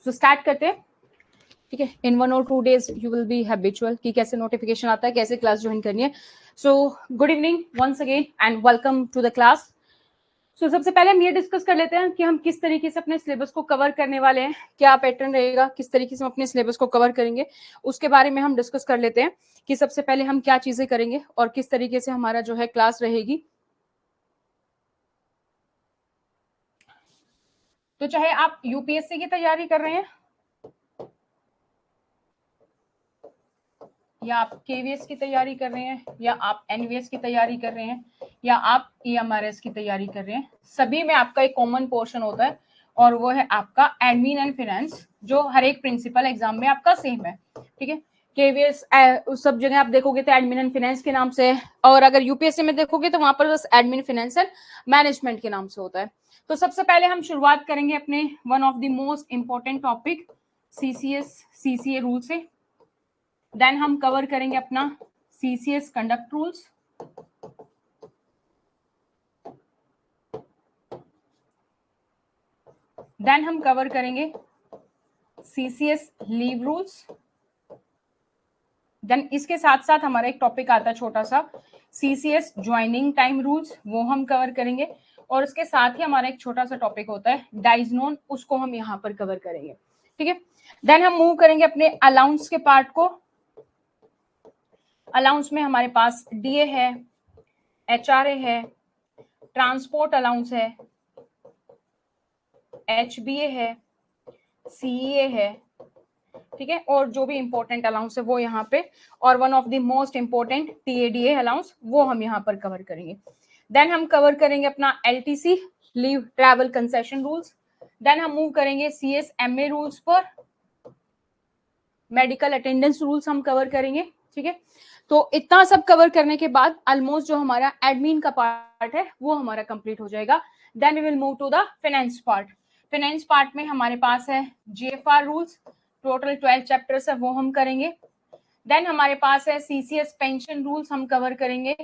So start करते हैं, ठीक है। इन 1 और 2 days you will be habitual कि कैसे नोटिफिकेशन आता है, कैसे क्लास ज्वाइन करनी है। So good evening once again and welcome to the class. So सबसे पहले हम ये डिस्कस कर लेते हैं कि हम किस तरीके से अपने सिलेबस को कवर करने वाले हैं, क्या पैटर्न रहेगा, किस तरीके से हम अपने सिलेबस को कवर करेंगे, उसके बारे में हम डिस्कस कर लेते हैं कि सबसे पहले हम क्या चीजें करेंगे और किस तरीके से हमारा जो है क्लास रहेगी। तो चाहे आप यूपीएससी की तैयारी कर रहे हैं या आप केवीएस की तैयारी कर रहे हैं या आप एनवीएस की तैयारी कर रहे हैं या आप ईएमआरएस की तैयारी कर रहे हैं, सभी में आपका एक कॉमन पोर्शन होता है और वो है आपका एडमिन एंड फाइनेंस, जो हर एक प्रिंसिपल एग्जाम में आपका सेम है, ठीक है। केवीएस सब जगह आप देखोगे तो एडमिन एंड फाइनेंस के नाम से है, और अगर यूपीएससी में देखोगे तो वहां पर बस एडमिन फाइनेंस एंड मैनेजमेंट के नाम से होता है। तो सबसे पहले हम शुरुआत करेंगे अपने one of the most important topic CCA rule से। देन हम कवर करेंगे अपना सीसीएस कंडक्ट रूल्स, देन हम कवर करेंगे सीसीएस लीव रूल्स, देन इसके साथ साथ हमारा एक टॉपिक आता है छोटा सा सीसीएस ज्वाइनिंग टाइम रूल्स, वो हम कवर करेंगे, और उसके साथ ही हमारा एक छोटा सा टॉपिक होता है डाइज नोन, उसको हम यहाँ पर कवर करेंगे, ठीक है। देन हम मूव करेंगे अपने अलाउंस के पार्ट को। अलाउंस में हमारे पास डीए है, एचआरए है, ट्रांसपोर्ट अलाउंस है, एचबीए है, सीईए है, ठीक है, और जो भी इंपॉर्टेंट अलाउंस है वो यहाँ पे, और one of the most important TADA allowance, वो हम यहाँ पर कवर करेंगे। देन हम कवर करेंगे अपना LTC leave travel concession rules, then हम मूव करेंगे सीएसएमए रूल्स पर, मेडिकल अटेंडेंस रूल्स हम कवर करेंगे, ठीक है। तो इतना सब कवर करने के बाद ऑलमोस्ट जो हमारा एडमिन का पार्ट है वो हमारा कंप्लीट हो जाएगा। Then we will move to the finance part. Finance part में हमारे पास है जीएफआर रूल्स, टोटल 12 चैप्टर्स है, वो हम करेंगे। देन हमारे पास है सीसीएस पेंशन रूल्स, हम कवर करेंगे।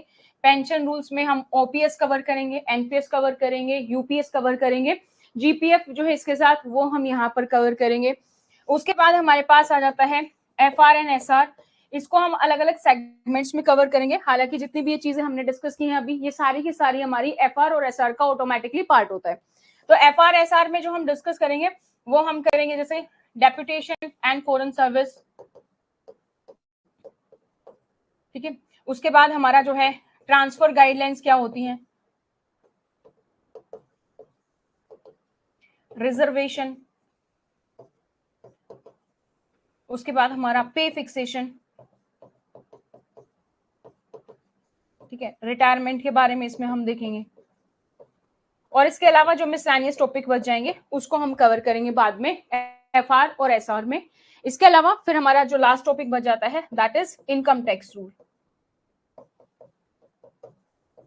पेंशन रूल्स में हम ओपीएस कवर करेंगे, एनपीएस कवर करेंगे, यूपीएस कवर करेंगे, जीपीएफ जो है इसके साथ वो हम यहाँ पर कवर करेंगे। उसके बाद हमारे पास आ जाता है एफआर एंड एसआर, इसको हम अलग अलग सेगमेंट्स में कवर करेंगे। हालांकि जितनी भी ये चीजें हमने डिस्कस की हैं अभी, ये सारी की सारी हमारी एफआर और एसआर का ऑटोमेटिकली पार्ट होता है। तो एफआर एसआर में जो हम डिस्कस करेंगे वो हम करेंगे जैसे डेप्यूटेशन एंड फॉरेन सर्विस, ठीक है। उसके बाद हमारा जो है ट्रांसफर गाइडलाइंस क्या होती हैं, रिजर्वेशन, उसके बाद हमारा पे फिक्सेशन, ठीक है, रिटायरमेंट के बारे में इसमें हम देखेंगे, और इसके अलावा जो मिसलेनियस टॉपिक बच जाएंगे उसको हम कवर करेंगे बाद में एफआर और एसआर में। इसके अलावा फिर हमारा जो लास्ट टॉपिक बच जाता है that is income tax rule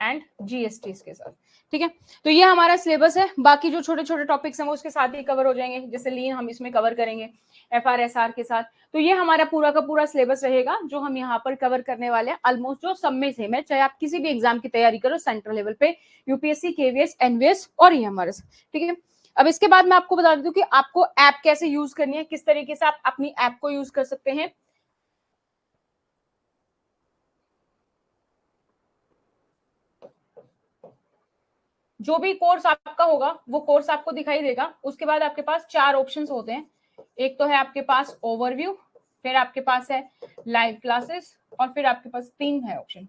and GST के साथ, ठीक है। तो ये हमारा सिलेबस है। बाकी जो छोटे छोटे टॉपिक्स हैं वो उसके साथ ही कवर हो जाएंगे, जैसे लीन हम इसमें कवर करेंगे एफआर एसआर के साथ। तो ये हमारा पूरा का पूरा सिलेबस रहेगा जो हम यहाँ पर कवर करने वाले हैं, ऑलमोस्ट जो सब में सेम है, चाहे आप किसी भी एग्जाम की तैयारी करो सेंट्रल लेवल पे, यूपीएससी, केवीएस, एनवीएस और ईएमआरएस, ठीक है। अब इसके बाद मैं आपको बता देती हूँ कि आपको ऐप कैसे यूज करनी है, किस तरीके से आप अपनी ऐप को यूज कर सकते हैं। जो भी कोर्स आपका होगा वो कोर्स आपको दिखाई देगा। उसके बाद आपके पास 4 ऑप्शंस होते हैं। एक तो है आपके पास ओवरव्यू, फिर आपके पास है लाइव क्लासेस, और फिर आपके पास 3 है ऑप्शन,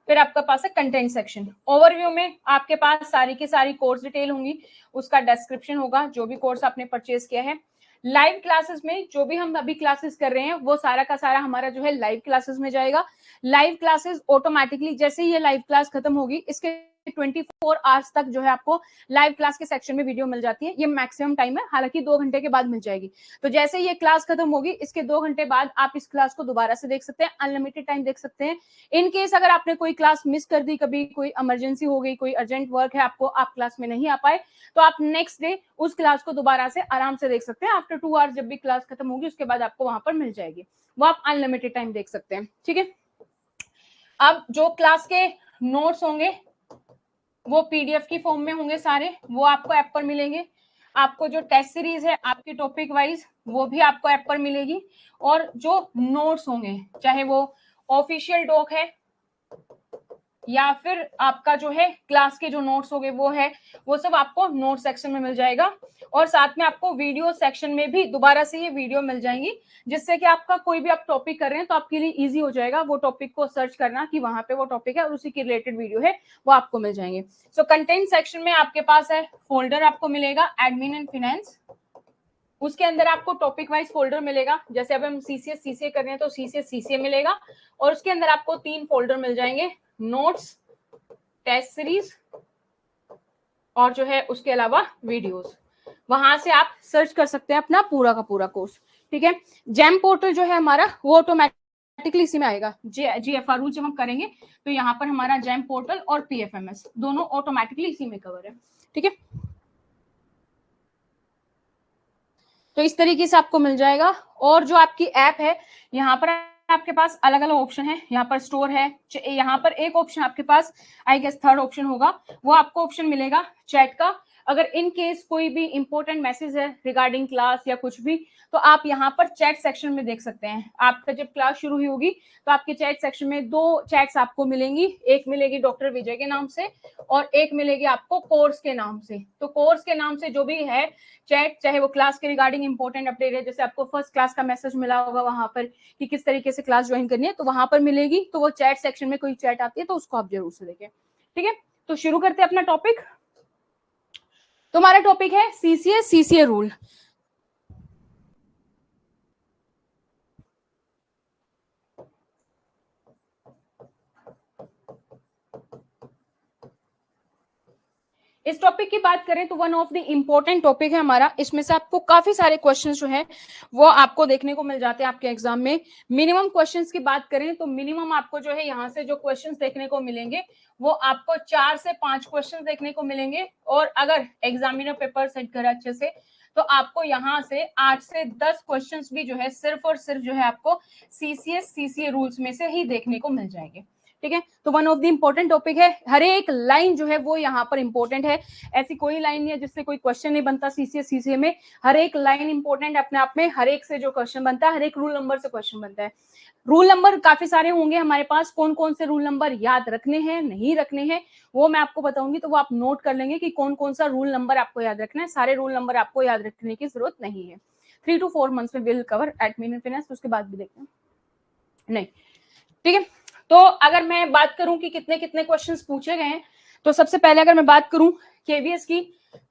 फिर आपके पास है कंटेंट सेक्शन। ओवरव्यू में आपके पास सारी की सारी कोर्स डिटेल होंगी, उसका डिस्क्रिप्शन होगा जो भी कोर्स आपने परचेज किया है। लाइव क्लासेस में जो भी हम अभी क्लासेस कर रहे हैं वो सारा का सारा हमारा जो है लाइव क्लासेस में जाएगा। लाइव क्लासेस ऑटोमेटिकली जैसे ही ये लाइव क्लास खत्म होगी इसके 24 आवर्स तक जो है आपको लाइव क्लास के सेक्शन में वीडियो मिल जाती है। ये मैक्सिमम टाइम है, हालांकि 2 घंटे के बाद मिल जाएगी। तो जैसे ये क्लास खत्म होगी इसके 2 घंटे बाद आप इस क्लास को दोबारा से देख सकते हैं, अनलिमिटेड टाइम देख सकते हैं। इन केस अगर आपने कोई क्लास मिस कर दी, कभी कोई इमरजेंसी हो गई, कोई अर्जेंट वर्क है आपको, आप क्लास में नहीं आ पाए, तो आप नेक्स्ट डे उस क्लास को दोबारा से आराम से देख सकते हैं। आफ्टर 2 आवर्स जब भी क्लास खत्म होगी उसके बाद आपको वहां पर मिल जाएगी, वो आप अनलिमिटेड टाइम देख सकते हैं, ठीक है। अब जो क्लास के नोट्स होंगे वो पीडीएफ की फॉर्म में होंगे सारे, वो आपको ऐप पर मिलेंगे। आपको जो टेस्ट सीरीज है आपके टॉपिक वाइज वो भी आपको ऐप पर मिलेगी, और जो नोट्स होंगे चाहे वो ऑफिशियल डॉक है या फिर आपका जो है क्लास के जो नोट्स होंगे वो है, वो सब आपको नोट सेक्शन में मिल जाएगा। और साथ में आपको वीडियो सेक्शन में भी दोबारा से ये वीडियो मिल जाएंगी, जिससे कि आपका कोई भी आप टॉपिक कर रहे हैं तो आपके लिए इजी हो जाएगा वो टॉपिक को सर्च करना कि वहां पे वो टॉपिक है और उसी की रिलेटेड वीडियो है वो आपको मिल जाएंगे। सो कंटेंट सेक्शन में आपके पास है फोल्डर आपको मिलेगा एडमिन एंड फिनेंस, उसके अंदर आपको टॉपिक वाइज फोल्डर मिलेगा। जैसे अब हम सीसीएस सीसीए कर रहे हैं तो सीसीएस सीसीए मिलेगा, और उसके अंदर आपको 3 फोल्डर मिल जाएंगे, नोट्स, टेस्ट सीरीज और जो है उसके अलावा वीडियोस। वहां से आप सर्च कर सकते हैं अपना पूरा का पूरा कोर्स। ठीक है, जैम पोर्टल जो है हमारा वो ऑटोमेटिकली इसी में आएगा। जीएफआर रूल जब हम करेंगे तो यहाँ पर हमारा जैम पोर्टल और पीएफएमएस दोनों ऑटोमेटिकली इसी में कवर है। ठीक है, तो इस तरीके से आपको मिल जाएगा। और जो आपकी ऐप है यहाँ पर आपके पास अलग अलग ऑप्शन है, यहाँ पर स्टोर है, यहाँ पर एक ऑप्शन आपके पास आई गेस थर्ड ऑप्शन होगा, वो आपको ऑप्शन मिलेगा चैट का। अगर इन केस कोई भी इंपॉर्टेंट मैसेज है रिगार्डिंग क्लास या कुछ भी, तो आप यहाँ पर चैट सेक्शन में देख सकते हैं। आपका जब क्लास शुरू हुई होगी तो आपके चैट सेक्शन में 2 चैट्स आपको मिलेंगी, एक मिलेगी डॉक्टर विजय के नाम से और एक मिलेगी आपको कोर्स के नाम से। तो कोर्स के नाम से जो भी है चैट, चाहे वो क्लास के रिगार्डिंग इंपॉर्टेंट अपडेट है, जैसे आपको फर्स्ट क्लास का मैसेज मिला होगा वहां पर कि किस तरीके से क्लास ज्वाइन करनी है, तो वहां पर मिलेगी। तो वो चैट सेक्शन में कोई चैट आती है तो उसको आप जरूर से देखें। ठीक है, तो शुरू करते हैं अपना टॉपिक। तो हमारा टॉपिक है सीसीएस सीसीए रूल। इस टॉपिक की बात करें तो one of the important topic है हमारा। इसमें से आपको काफी सारे क्वेश्चंस जो है वो आपको देखने को मिल जाते हैं आपके एग्जाम में। मिनिमम क्वेश्चंस की बात करें तो मिनिमम आपको जो है यहाँ से जो क्वेश्चंस देखने को मिलेंगे वो आपको 4 से 5 क्वेश्चंस देखने को मिलेंगे। और अगर एग्जामिनर पेपर सेट करे अच्छे से तो आपको यहाँ से 8 से 10 क्वेश्चंस भी जो है सिर्फ और सिर्फ जो है आपको सीसीएस सीसीए रूल्स में से ही देखने को मिल जाएंगे। ठीक है, तो one of the important topic है। हर एक लाइन जो है वो यहाँ पर इंपॉर्टेंट है, ऐसी कोई लाइन नहीं है जिससे कोई क्वेश्चन नहीं बनता सीसीएस सीसीए में। हर एक लाइन इंपॉर्टेंट अपने आप में, हर एक से जो क्वेश्चन बनता है, हर एक रूल नंबर से क्वेश्चन बनता है। रूल नंबर काफी सारे होंगे हमारे पास, कौन कौन से रूल नंबर याद रखने हैं नहीं रखने हैं वो मैं आपको बताऊंगी, तो वो आप नोट कर लेंगे कि कौन कौन सा रूल नंबर आपको याद रखना है। सारे रूल नंबर आपको याद रखने की जरूरत नहीं है। 3 to 4 मंथ्स में will cover admin and finance, उसके बाद भी देखते हैं नहीं। ठीक है, तो अगर मैं बात करूं कि कितने कितने क्वेश्चंस पूछे गए हैं, तो सबसे पहले अगर मैं बात करूं केवीएस की,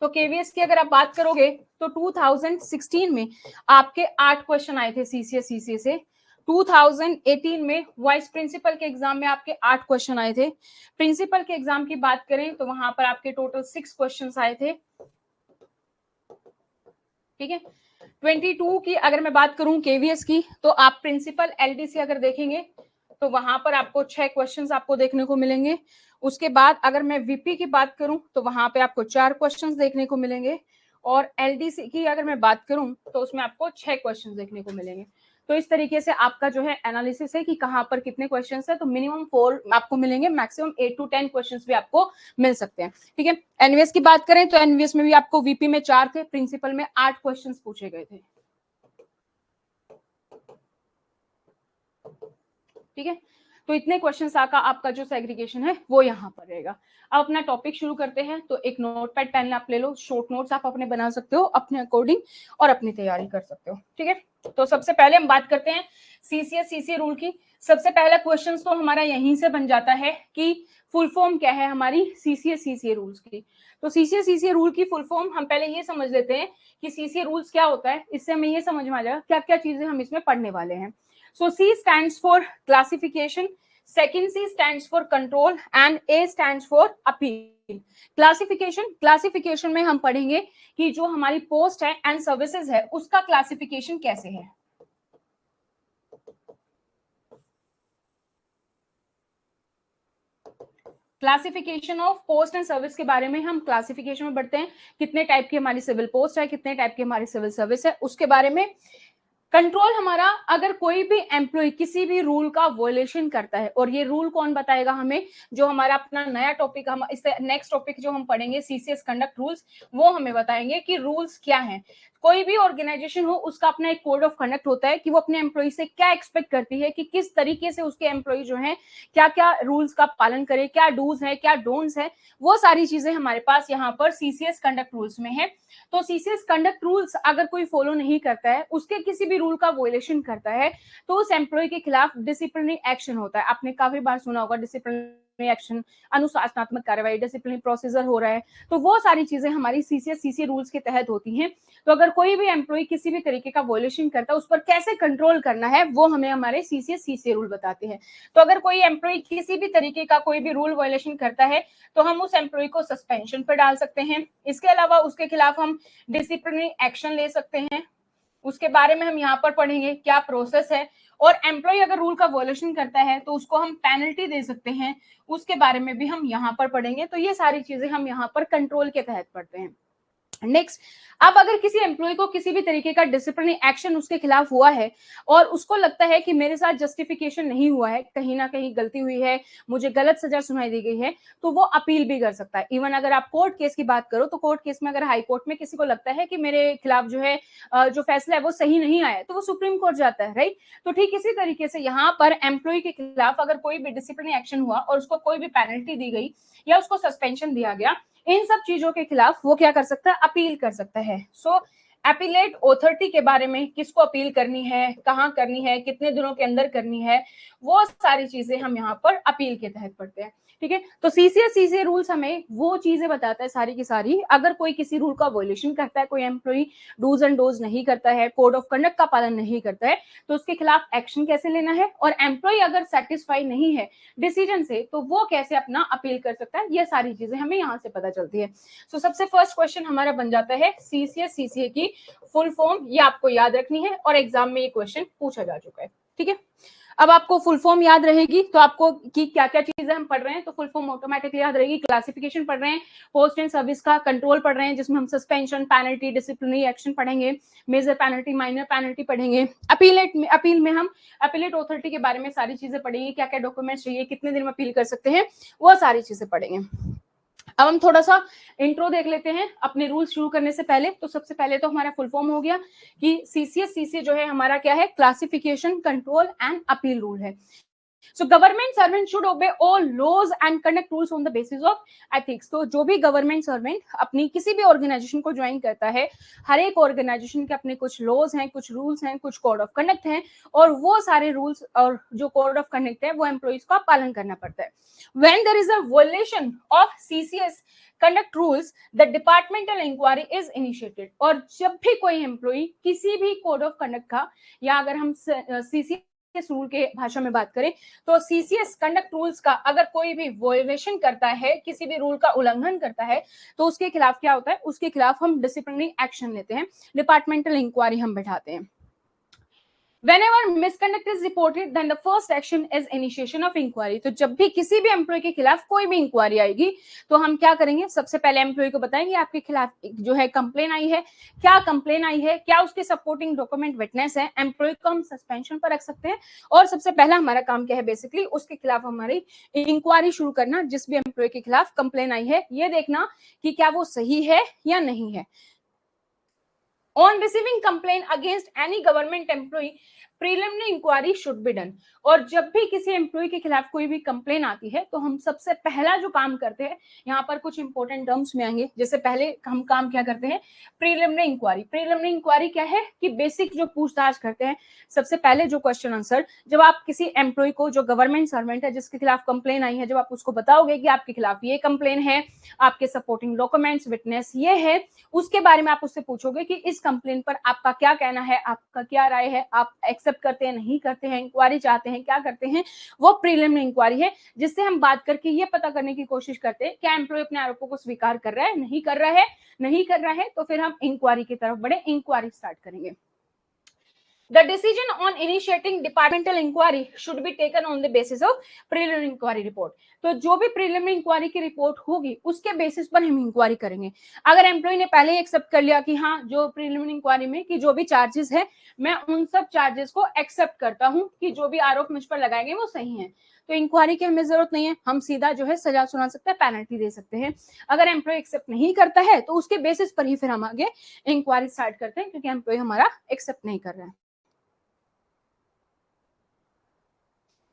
तो केवीएस की अगर आप बात करोगे तो 2016 में आपके 8 क्वेश्चन आए थे सीसीएस सीसीए से। 2018 में वाइस प्रिंसिपल के एग्जाम में आपके 8 क्वेश्चन आए थे। प्रिंसिपल के एग्जाम की बात करें तो वहां पर आपके टोटल 6 क्वेश्चन आए थे। ठीक है, 22 की अगर मैं बात करूं केवीएस की, तो आप प्रिंसिपल एलडीसी अगर देखेंगे तो वहां पर आपको 6 क्वेश्चंस आपको देखने को मिलेंगे। उसके बाद अगर मैं वीपी की बात करूं तो वहां पे आपको 4 क्वेश्चंस देखने को मिलेंगे। और एलडीसी की अगर मैं बात करूं तो उसमें आपको 6 क्वेश्चंस देखने को मिलेंगे। तो इस तरीके से आपका जो है एनालिसिस है कि कहां पर कितने क्वेश्चंस है। तो मिनिमम 4 आपको मिलेंगे, मैक्सिमम 8 to 10 क्वेश्चंस भी आपको मिल सकते हैं। ठीक है, एनवीएस की बात करें तो एनवीएस में भी आपको वीपी में 4 थे, प्रिंसिपल में 8 क्वेश्चंस पूछे गए थे। ठीक है, तो इतने क्वेश्चन का आपका जो सेग्रीगेशन है वो यहाँ पर रहेगा। अब अपना टॉपिक शुरू करते हैं। तो एक नोटपैड पेन आप ले लो, शॉर्ट नोट्स आप अपने बना सकते हो अपने अकॉर्डिंग और अपनी तैयारी कर सकते हो। ठीक है, तो सबसे पहले हम बात करते हैं सीसीएस सीसीए रूल की। सबसे पहला क्वेश्चन तो हमारा यहीं से बन जाता है कि फुल फॉर्म क्या है हमारी सीसीएस सीसीए रूल्स की। तो सीसीएस सीसीए रूल की फुल फॉर्म हम पहले ये समझ लेते हैं कि सीसीए रूल्स क्या होता है, इससे हमें ये समझ में आ जाएगा क्या क्या चीजें हम इसमें पढ़ने वाले हैं। So C stands for classification, second C stands for control and A stands for appeal. Classification में हम पढ़ेंगे कि जो हमारी पोस्ट है एंड सर्विसेज है उसका क्लासिफिकेशन कैसे है। Classification of post and service के बारे में हम क्लासिफिकेशन में बढ़ते हैं, कितने टाइप की हमारी सिविल पोस्ट है, कितने टाइप की हमारी सिविल सर्विस है, उसके बारे में कंट्रोल हमारा, अगर कोई भी एम्प्लॉय किसी भी रूल का वॉयलेशन करता है, और ये रूल कौन बताएगा हमें, जो हमारा अपना नया टॉपिक, हम इससे नेक्स्ट टॉपिक जो हम पढ़ेंगे सीसीएस कंडक्ट रूल्स, वो हमें बताएंगे कि रूल्स क्या हैं। कोई भी ऑर्गेनाइजेशन हो उसका अपना एक कोड ऑफ कंडक्ट होता है कि वो अपने एम्प्लॉय से क्या एक्सपेक्ट करती है, कि किस तरीके से उसके एम्प्लॉय जो है क्या क्या रूल्स का पालन करे, क्या डूज है क्या डोंट्स है, वो सारी चीजें हमारे पास यहाँ पर सीसीएस कंडक्ट रूल्स में है। तो सीसीएस कंडक्ट रूल्स अगर कोई फॉलो नहीं करता है, उसके किसी भी रूल का वोलेशन करता है, तो उस एम्प्लॉय के खिलाफ डिसिप्लिनरी एक्शन होता है। आपने काफी बार सुना होगा डिसिप्लिनरी एक्शन, अनुशासनात्मक कार्रवाई, डिसिप्लिनरी प्रोसीजर हो रहा है, तो वो सारी चीजें हमारी सीसीएस सीसी रूल्स के तहत होती हैं। तो अगर कोई भी एम्प्लॉय किसी भी तरीके का वोलेशन करता है, उस पर कैसे कंट्रोल करना है, वो हमें हमारे सीसीएस सीसी रूल बताते हैं। तो अगर कोई एम्प्लॉय किसी भी तरीके का कोई भी रूल वोलेशन करता है, तो हम उस एम्प्लॉय को सस्पेंशन पर डाल सकते हैं। इसके अलावा उसके खिलाफ हम डिसिप्लिनरी एक्शन ले सकते हैं, उसके बारे में हम यहाँ पर पढ़ेंगे क्या प्रोसेस है। और एम्प्लॉय अगर रूल का वॉयलेशन करता है तो उसको हम पेनल्टी दे सकते हैं, उसके बारे में भी हम यहाँ पर पढ़ेंगे। तो ये सारी चीजें हम यहाँ पर कंट्रोल के तहत पढ़ते हैं। नेक्स्ट, अब अगर किसी एम्प्लॉय को किसी भी तरीके का डिसिप्लिनरी एक्शन उसके खिलाफ हुआ है, और उसको लगता है कि मेरे साथ जस्टिफिकेशन नहीं हुआ है, कहीं ना कहीं गलती हुई है, मुझे गलत सजा सुनाई दी गई है, तो वो अपील भी कर सकता है। इवन अगर आप कोर्ट केस की बात करो, तो कोर्ट केस में अगर हाई कोर्ट में किसी को लगता है कि मेरे खिलाफ जो है जो फैसला है वो सही नहीं आया, तो वो सुप्रीम कोर्ट जाता है, राइट। तो ठीक इसी तरीके से यहाँ पर एम्प्लॉय के खिलाफ अगर कोई भी डिसिप्लिनरी एक्शन हुआ और उसको कोई भी पेनल्टी दी गई या उसको सस्पेंशन दिया गया, इन सब चीजों के खिलाफ वो क्या कर सकता है, अपील कर सकता है। सो अपीलेट ऑथोरिटी के बारे में, किसको अपील करनी है, कहाँ करनी है, कितने दिनों के अंदर करनी है, वो सारी चीजें हम यहाँ पर अपील के तहत पढ़ते हैं। ठीक है, तो सीसीएस सीसी रूल्स हमें वो चीजें बताता है सारी की सारी। अगर कोई किसी रूल का वॉयलेशन करता है, कोई एम्प्लॉय डूज एंड डोज नहीं करता है, कोड ऑफ कंडक्ट का पालन नहीं करता है, तो उसके खिलाफ एक्शन कैसे लेना है, और एम्प्लॉय अगर सेटिस्फाई नहीं है डिसीजन से, तो वो कैसे अपना अपील कर सकता है, ये सारी चीजें हमें यहाँ से पता चलती है। सो सबसे फर्स्ट क्वेश्चन हमारा बन जाता है सीसीएस सीसीए की फुल फॉर्म, ये आपको याद रखनी है, और एग्जाम में ये क्वेश्चन पूछा जा चुका है। ठीक है, अब आपको फुल फॉर्म याद रहेगी, तो आपको कि क्या क्या चीजें हम पढ़ रहे हैं, तो फुल फॉर्म ऑटोमेटिकली याद रहेगी। क्लासिफिकेशन पढ़ रहे हैं, पोस्ट एंड सर्विस का कंट्रोल पढ़ रहे हैं, जिसमें हम सस्पेंशन, पेनल्टी, डिसिप्लिनरी एक्शन पढ़ेंगे, मेजर पेनल्टी, माइनर पेनल्टी पढ़ेंगे। अपील में हम अपीलेट ऑथोरिटी के बारे में सारी चीजें पढ़ेंगे, क्या क्या डॉक्यूमेंट्स चाहिए, कितने दिन में अपील कर सकते हैं, वो सारी चीजें पढ़ेंगे। अब हम थोड़ा सा इंट्रो देख लेते हैं अपने रूल्स शुरू करने से पहले। तो सबसे पहले तो हमारा फुल फॉर्म हो गया कि सीसीएस सीसी जो है हमारा क्या है, classification, control and appeal rule है। So government servant should obey all laws and conduct rules on the basis of ethics. तो जो भी गवर्नमेंट सर्वेंट अपनी किसी भी ऑर्गेनाइजेशन को ज्वाइन करता है, हर एक ऑर्गेनाइजेशन के अपने कुछ लॉज हैं, कुछ रूल्स हैं, कुछ कोड ऑफ कंडक्ट हैं, और वो सारे रूल्स और जो कोड ऑफ कंडक्ट है वो एम्प्लॉइज का पालन करना पड़ता है। When there is a violation of CCS conduct rules, the departmental inquiry is initiated. और जब भी कोई एम्प्लॉय किसी भी कोड ऑफ कंडक्ट का, या अगर हम सीसी रूल के भाषा में बात करें तो सीसीएस कंडक्ट रूल्स का अगर कोई भी वॉयलेशन करता है, किसी भी रूल का उल्लंघन करता है, तो उसके खिलाफ क्या होता है, उसके खिलाफ हम डिसिप्लिनरी एक्शन लेते हैं, डिपार्टमेंटल इंक्वायरी हम बैठाते हैं। Whenever misconduct is reported, then the first action is initiation of inquiry. तो जब भी किसी भी एम्प्लॉय के खिलाफ कोई भी इंक्वायरी आएगी, तो हम क्या करेंगे, सबसे पहले एम्प्लॉय को बताएंगे आपके खिलाफ जो है कंप्लेन आई है, क्या कंप्लेन आई है, क्या उसके सपोर्टिंग डॉक्यूमेंट विटनेस है। एम्प्लॉय को हम सस्पेंशन पर रख सकते हैं, और सबसे पहला हमारा काम क्या है, बेसिकली उसके खिलाफ हमारी इंक्वायरी शुरू करना। जिस भी एम्प्लॉय के खिलाफ कंप्लेन आई है, ये देखना कि क्या वो सही है या नहीं है। On receiving complaint against any government employee, preliminary inquiry should be done. और जब भी किसी एम्प्लॉय के खिलाफ कोई भी कंप्लेन आती है, तो हम सबसे पहला जो काम करते हैं, यहाँ पर कुछ इंपॉर्टेंट टर्म्स में आएंगे। जैसे पहले हम काम क्या करते हैं, प्रीलिमिनरी इंक्वायरी। प्रीलिमिनरी इंक्वायरी क्या है कि बेसिक जो पूछताछ करते हैं, सबसे पहले जो क्वेश्चन आंसर, जब आप किसी एम्प्लॉय को, जो गवर्नमेंट सर्वेंट है जिसके खिलाफ कंप्लेन आई है, जब आप उसको बताओगे कि आपके खिलाफ ये कंप्लेन है, आपके सपोर्टिंग डॉक्यूमेंट्स, विटनेस ये है, उसके बारे में आप उससे पूछोगे कि इस कंप्लेन पर आपका क्या कहना है, आपका क्या राय है, आप एक्सेप्ट करते हैं, नहीं करते हैं, इंक्वायरी चाहते हैं, क्या करते हैं। वो प्रीलिमिनरी इंक्वायरी है, जिससे हम बात करके ये पता करने की कोशिश करते हैं क्या एम्प्लॉय अपने आरोपों को स्वीकार कर रहा है, नहीं कर रहा है, नहीं कर रहा है, तो फिर हम इंक्वायरी की तरफ बढ़े, इंक्वायरी स्टार्ट करेंगे। The decision on initiating departmental inquiry should be taken on the basis of preliminary inquiry report. तो जो भी preliminary inquiry की रिपोर्ट होगी उसके बेसिस पर हम इंक्वायरी करेंगे. अगर एम्प्लॉय ने पहले ही एक्सेप्ट कर लिया कि हाँ जो प्रीलिमिनरी इंक्वायरी में कि जो भी चार्जेस है मैं उन सब चार्जेस को एक्सेप्ट करता हूं कि जो भी आरोप मुझ पर लगाएंगे वो सही है, तो इंक्वायरी की हमें जरूरत नहीं है, हम सीधा जो है सजा सुना सकते हैं, पेनल्टी दे सकते हैं. अगर एम्प्लॉय एक्सेप्ट नहीं करता है तो उसके बेसिस पर ही फिर हम आगे इंक्वायरी स्टार्ट करते हैं क्योंकि एम्प्लॉय हमारा एक्सेप्ट नहीं कर रहा है.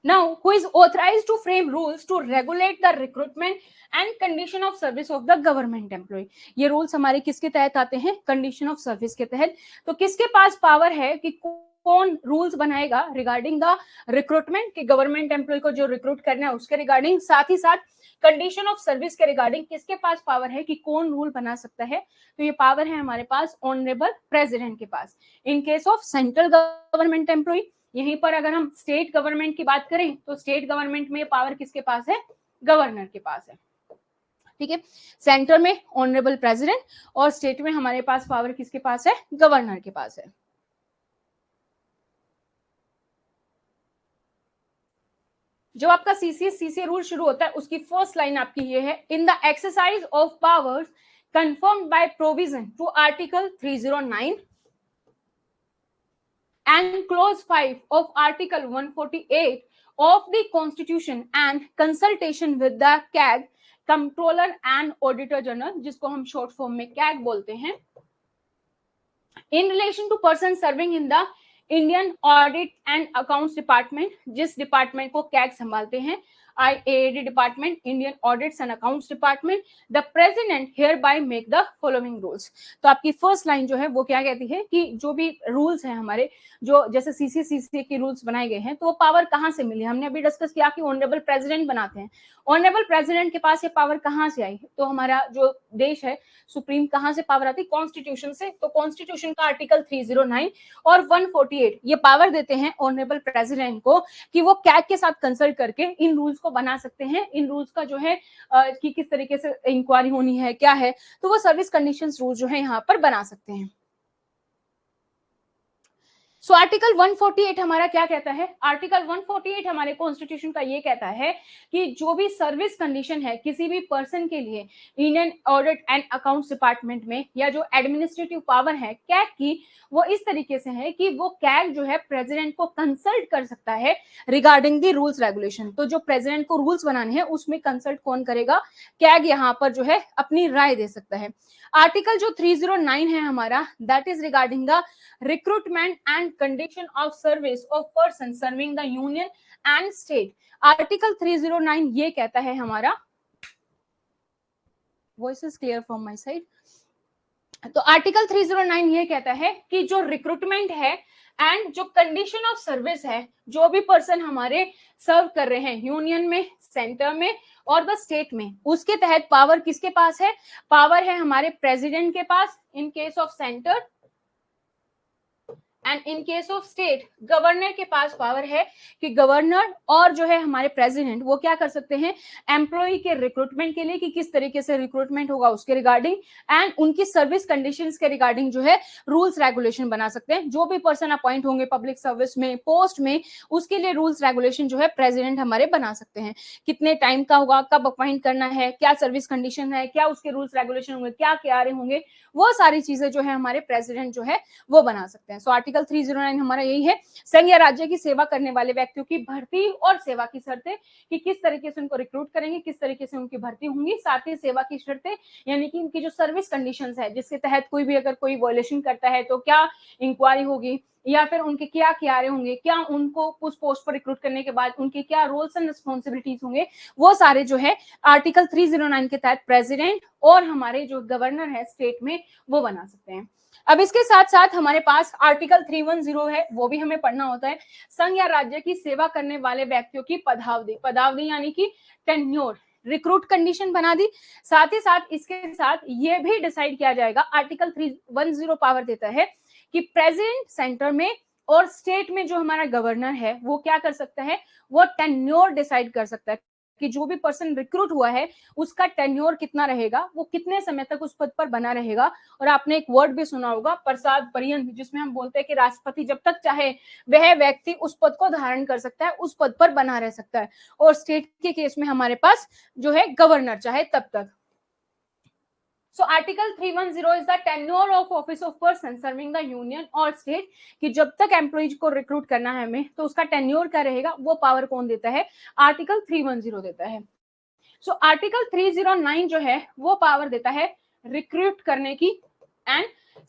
Now, who is authorized to frame rules to regulate the recruitment and condition of service of the government employee? ये रूल्स हमारे किसके तहत आते हैं? कंडीशन ऑफ सर्विस के तहत. तो किसके पास पावर है कि कौन रूल्स बनाएगा रिगार्डिंग द रिक्रूटमेंट, कि गवर्नमेंट एम्प्लॉय को जो रिक्रूट करना है उसके रिगार्डिंग, साथ ही साथ कंडीशन ऑफ सर्विस के रिगार्डिंग किसके पास पावर है कि कौन रूल बना सकता है? तो ये पावर है हमारे पास ऑनरेबल प्रेसिडेंट के पास. In case of central government employee, यहीं पर अगर हम स्टेट गवर्नमेंट की बात करें तो स्टेट गवर्नमेंट में पावर किसके पास है? गवर्नर के पास है. ठीक है, सेंटर में ऑनरेबल प्रेसिडेंट और स्टेट में हमारे पास पावर किसके पास है? गवर्नर के पास है. जो आपका सीसी रूल शुरू होता है उसकी फर्स्ट लाइन आपकी ये है, in the exercise of powers confirmed by provision to Article 309 and Clause 5 of Article 148 of the Constitution and consultation with the CAG, Comptroller and Auditor General, जिसको हम शॉर्ट फॉर्म में CAG बोलते हैं, in relation to person serving in the Indian Audit and Accounts Department, जिस department को CAG संभालते हैं, IAAD department, Indian audits and accounts department, the president here bye make the following rules. तो आपकी first line जो है वो क्या कहती है कि जो भी रूल्स हैं हमारे, जो जैसे सीसी के रूल्स बनाए गए हैं, तो वो पावर कहाँ से मिली? हमने अभी डिस्कस किया कि ऑनरेबल प्रेसिडेंट बनाते हैं. ऑनरेबल प्रेसिडेंट के पास ये पावर कहाँ से आई? तो हमारा जो देश है सुप्रीम कहाँ से पावर आती? कॉन्स्टिट्यूशन से. तो कॉन्स्टिट्यूशन का आर्टिकल 309 और 148 ये पावर देते हैं ऑनरेबल प्रेसिडेंट को कि वो कैग के साथ कंसल्ट करके इन रूल्स को बना सकते हैं. इन रूल्स का जो है कि किस तरीके से इंक्वायरी होनी है, क्या है, तो वो सर्विस कंडीशंस रूल जो है यहाँ पर बना सकते हैं. सो आर्टिकल 148 हमारा क्या कहता है? आर्टिकल 148 हमारे कॉन्स्टिट्यूशन का ये कहता है कि जो भी सर्विस कंडीशन है किसी भी पर्सन के लिए Indian audit and accounts department में, या जो एडमिनिस्ट्रेटिव पावर है कैग की, वो इस तरीके से है कि वो कैग जो है प्रेसिडेंट को कंसल्ट कर सकता है रिगार्डिंग द रूल्स रेगुलेशन. तो जो प्रेसिडेंट को रूल्स बनाने हैं उसमें कंसल्ट कौन करेगा? कैग यहाँ पर जो है अपनी राय दे सकता है. आर्टिकल जो 309 है हमारा, that is regarding the recruitment and condition of service of person serving the union and state. Article 309 ये कहता है हमारा, voice is clear from my side. तो आर्टिकल 309 ये कहता है कि जो रिक्रूटमेंट है एंड जो कंडीशन ऑफ सर्विस है, जो भी पर्सन हमारे सर्व कर रहे हैं यूनियन में, सेंटर में और द स्टेट में, उसके तहत पावर किसके पास है? पावर है हमारे प्रेसिडेंट के पास in case of centre, and in case of state governor के पास पावर है कि गवर्नर और जो है हमारे प्रेसिडेंट वो क्या कर सकते हैं? एम्प्लॉय के रिक्रूटमेंट के लिए कि किस तरीके से रिक्रूटमेंट होगा उसके रिगार्डिंग एंड उनकी सर्विस कंडीशंस के रिगार्डिंग जो है रूल्स रेगुलेशन बना सकते हैं. जो भी पर्सन अपॉइंट होंगे पब्लिक सर्विस में, पोस्ट में, उसके लिए रूल्स रेगुलेशन जो है प्रेसिडेंट हमारे बना सकते हैं. कितने टाइम का होगा, कब अपॉइंट करना है, क्या सर्विस कंडीशन है, क्या उसके रूल्स रेगुलेशन होंगे, क्या क्या होंगे, वो सारी चीजें जो है हमारे प्रेसिडेंट जो है वो बना सकते हैं. सो आर्टिकल 309 हमारा यही है, संघ या राज्य की सेवा करने वाले व्यक्तियों की भर्ती और सेवा की शर्तें, कि किस तरीके से उनको रिक्रूट करेंगे, किस तरीके से उनकी भर्ती होंगी, साथ ही सेवा की शर्तें यानी कि उनकी जो सर्विस कंडीशंस है जिसके तहत कोई भी अगर कोई वायलेशन करता है तो क्या इंक्वायरी होगी, या फिर उनके क्या कियारे होंगे, क्या उनको उस पोस्ट पर रिक्रूट करने के बाद उनके क्या रोल्स एंड रिस्पॉन्सिबिलिटीज होंगे, वो सारे जो है आर्टिकल 309 के तहत प्रेसिडेंट और हमारे जो गवर्नर है स्टेट में वो बना सकते हैं. अब इसके साथ साथ हमारे पास आर्टिकल 310 है, वो भी हमें पढ़ना होता है. संघ या राज्य की सेवा करने वाले व्यक्तियों की पदावधि, पदावधि यानी कि टेन्योर, रिक्रूट कंडीशन बना दी. साथ ही साथ इसके साथ ये भी डिसाइड किया जाएगा, आर्टिकल 310 पावर देता है कि प्रेसिडेंट सेंटर में और स्टेट में जो हमारा गवर्नर है वो क्या कर सकता है? वो टेन्योर डिसाइड कर सकता है. कि जो भी पर्सन रिक्रूट हुआ है उसका टेन्योर कितना रहेगा, वो कितने समय तक उस पद पर बना रहेगा। और आपने एक वर्ड भी सुना होगा प्रसाद पर्यंत, जिसमें हम बोलते हैं कि राष्ट्रपति जब तक चाहे वह व्यक्ति उस पद को धारण कर सकता है, उस पद पर बना रह सकता है। और स्टेट के केस में हमारे पास जो है गवर्नर चाहे तब तक। So Article 310 is the tenure of office of person serving the union or state, कि जब तक एम्प्लॉइज को रिक्रूट करना है हमें तो उसका टेन्योर क्या रहेगा, वो पावर कौन देता है, आर्टिकल 310 देता है। सो आर्टिकल 309 जो है वो पावर देता है रिक्रूट करने की एंड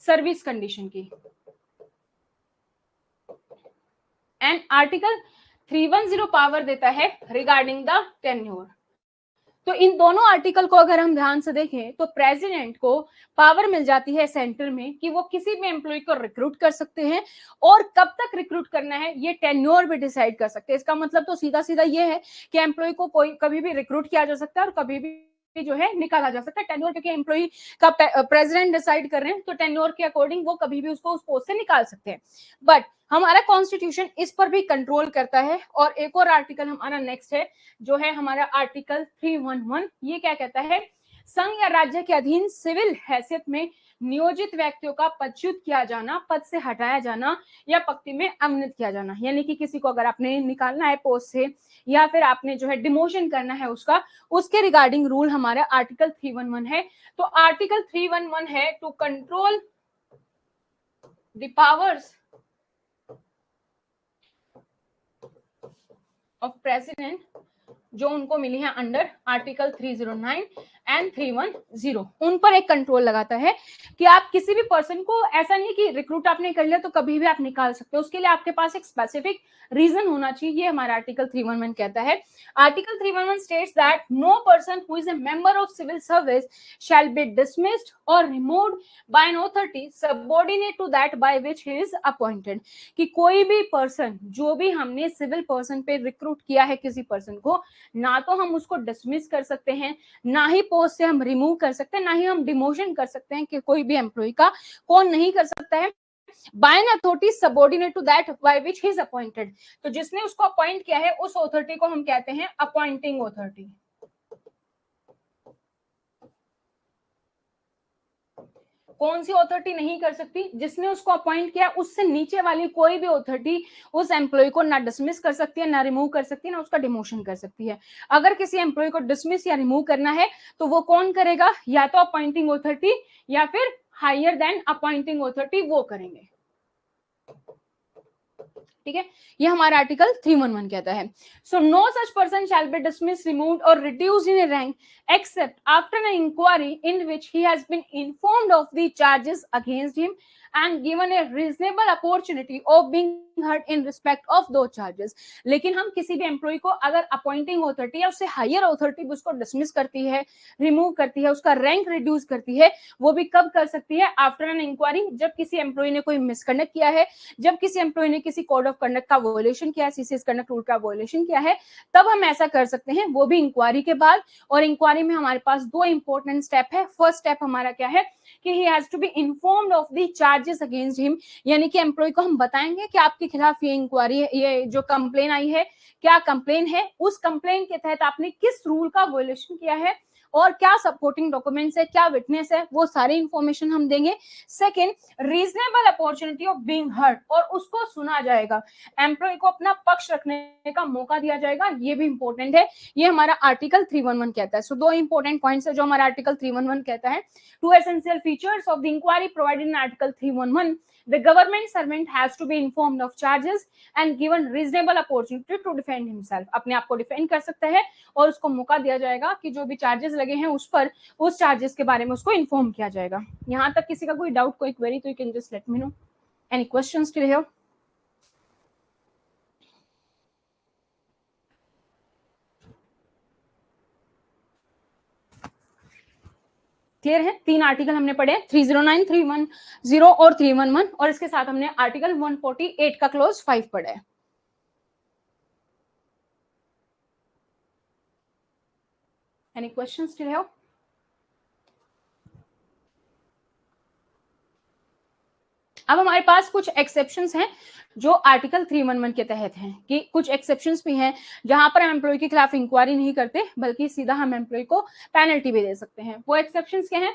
सर्विस कंडीशन की, एंड आर्टिकल 310 पावर देता है रिगार्डिंग द टेन्योर। तो इन दोनों आर्टिकल को अगर हम ध्यान से देखें तो प्रेसिडेंट को पावर मिल जाती है सेंटर में कि वो किसी भी एम्प्लॉय को रिक्रूट कर सकते हैं, और कब तक रिक्रूट करना है ये टेन्योर भी डिसाइड कर सकते हैं। इसका मतलब तो सीधा सीधा ये है कि एम्प्लॉय को कोई कभी भी रिक्रूट किया जा सकता है और कभी भी जो है निकाला जा सकता है। टेन्योर क्योंकि एम्प्लॉय का प्रेसिडेंट डिसाइड कर रहे हैं, तो टेन्योर के अकॉर्डिंग वो कभी भी उसको उस पोस्ट से निकाल सकते हैं। बट हमारा कॉन्स्टिट्यूशन इस पर भी कंट्रोल करता है। और एक और आर्टिकल हमारा नेक्स्ट है जो है हमारा आर्टिकल 311। ये क्या कहता है, संघ या राज्य के अधीन सिविल हैसियत में नियोजित व्यक्तियों का पदच्युत किया जाना, पद से हटाया जाना या पक्ति में अवनित किया जाना। यानी कि किसी को अगर आपने निकालना है पोस्ट से या फिर आपने जो है डिमोशन करना है उसका, उसके रिगार्डिंग रूल हमारा आर्टिकल 311 है। तो आर्टिकल 311 है to control the powers of president जो उनको मिली है अंडर आर्टिकल 309 एंड 310, उन पर एक कंट्रोल लगाता है कि आप किसी भी पर्सन को, ऐसा नहीं कि रिक्रूट आपने कर लिया तो कभी भी आप निकाल सकते हो, उसके लिए आपके पास एक स्पेसिफिक रीजन होना चाहिए। ये हमारा आर्टिकल 311 कहता है। Article 311 states that no person who is a member of civil service shall be dismissed और removed by an authority subordinate to that by which he is appointed, कि कोई भी पर्सन, जो भी हमने सिविल पर्सन पे रिक्रूट किया है किसी पर्सन को, ना तो हम उसको डिसमिस कर सकते हैं, ना ही पोस्ट से हम रिमूव कर सकते हैं, ना ही हम डिमोशन कर सकते हैं। कि कोई भी एम्प्लॉय का कौन नहीं कर सकता है, by an authority subordinate to that by which he is appointed. तो जिसने उसको अपॉइंट किया है उस अथॉरिटी को हम कहते हैं अपॉइंटिंग अथॉरिटी। कौन सी अथॉरिटी नहीं कर सकती, जिसने उसको अपॉइंट किया उससे नीचे वाली कोई भी अथॉरिटी उस एम्प्लॉय को ना डिसमिस कर सकती है, ना रिमूव कर सकती है, ना उसका डिमोशन कर सकती है। अगर किसी एम्प्लॉय को डिसमिस या रिमूव करना है तो वो कौन करेगा, या तो अपॉइंटिंग अथॉरिटी या फिर हायर देन अपॉइंटिंग अथॉरिटी वो करेंगे। ठीक है, ये हमारा आर्टिकल 311 कहता है। So no such person shall be dismiss, removed और reduced in rank except after an inquiry in which he has been informed of the charges against him and given a reasonable opportunity of being heard in respect of those charges। लेकिन हम किसी भी employ को अगर appointing authority या उससे higher authority उसको dismiss करती है, रिमूव करती है, उसका रैंक रिड्यूस करती है, वो भी कब कर सकती है, आफ्टर एन इंक्वायरी, जब किसी एम्प्लॉय ने कोई मिसकंडक्ट किया है, जब किसी एम्प्लॉय ने किसी कोड ऑफ कंडक्ट का वोलेशन किया है, सीसीएस कंडक्ट रूल का वोलेशन किया है, तब हम ऐसा कर सकते हैं, वो भी इंक्वायरी के बाद। और इंक्वायरी में हमारे पास दो इंपॉर्टेंट स्टेप है। फर्स्ट स्टेप हमारा क्या है कि he has to be informed of the charges against him, यानी कि एम्प्लॉय को हम बताएंगे कि आपके खिलाफ ये इंक्वायरी, ये जो कंप्लेन आई है, क्या कंप्लेन है, उस कंप्लेन के तहत आपने किस रूल का वोलेशन किया है और क्या सपोर्टिंग डॉक्यूमेंट्स है, क्या विटनेस है, वो सारी इंफॉर्मेशन हम देंगे। Second, reasonable opportunity of being heard, और उसको सुना जाएगा, एम्प्लॉय को अपना पक्ष रखने का मौका दिया जाएगा, ये भी इंपॉर्टेंट है। ये हमारा आर्टिकल 311 कहता है। सो दो इंपॉर्टेंट पॉइंट्स है जो हमारा आर्टिकल 311 कहता है। Two essential features of the inquiry provided in article 311, the government servant has to be informed of charges and given reasonable opportunity to defend himself। अपने आप को डिफेंड कर सकता है और उसको मौका दिया जाएगा कि जो भी चार्जेस लगे हैं उस पर, उस चार्जेस के बारे में उसको इन्फॉर्म किया जाएगा। यहां तक किसी का कोई डाउट, कोई क्वेरी, तो you can just let me no. Any questions till here? Clear है? तीन आर्टिकल हमने पढ़े, 309, 310 और 311, और इसके साथ हमने आर्टिकल 148 का क्लोज 5 पढ़ा है। Any questions till here? अब हमारे पास कुछ एक्सेप्शंस हैं जो आर्टिकल 311 के तहत हैं, कि कुछ एक्सेप्शंस भी हैं जहां पर हम एम्प्लॉय के खिलाफ इंक्वायरी नहीं करते बल्कि सीधा हम एम्प्लॉय को पेनल्टी भी दे सकते हैं। वो एक्सेप्शंस क्या हैं?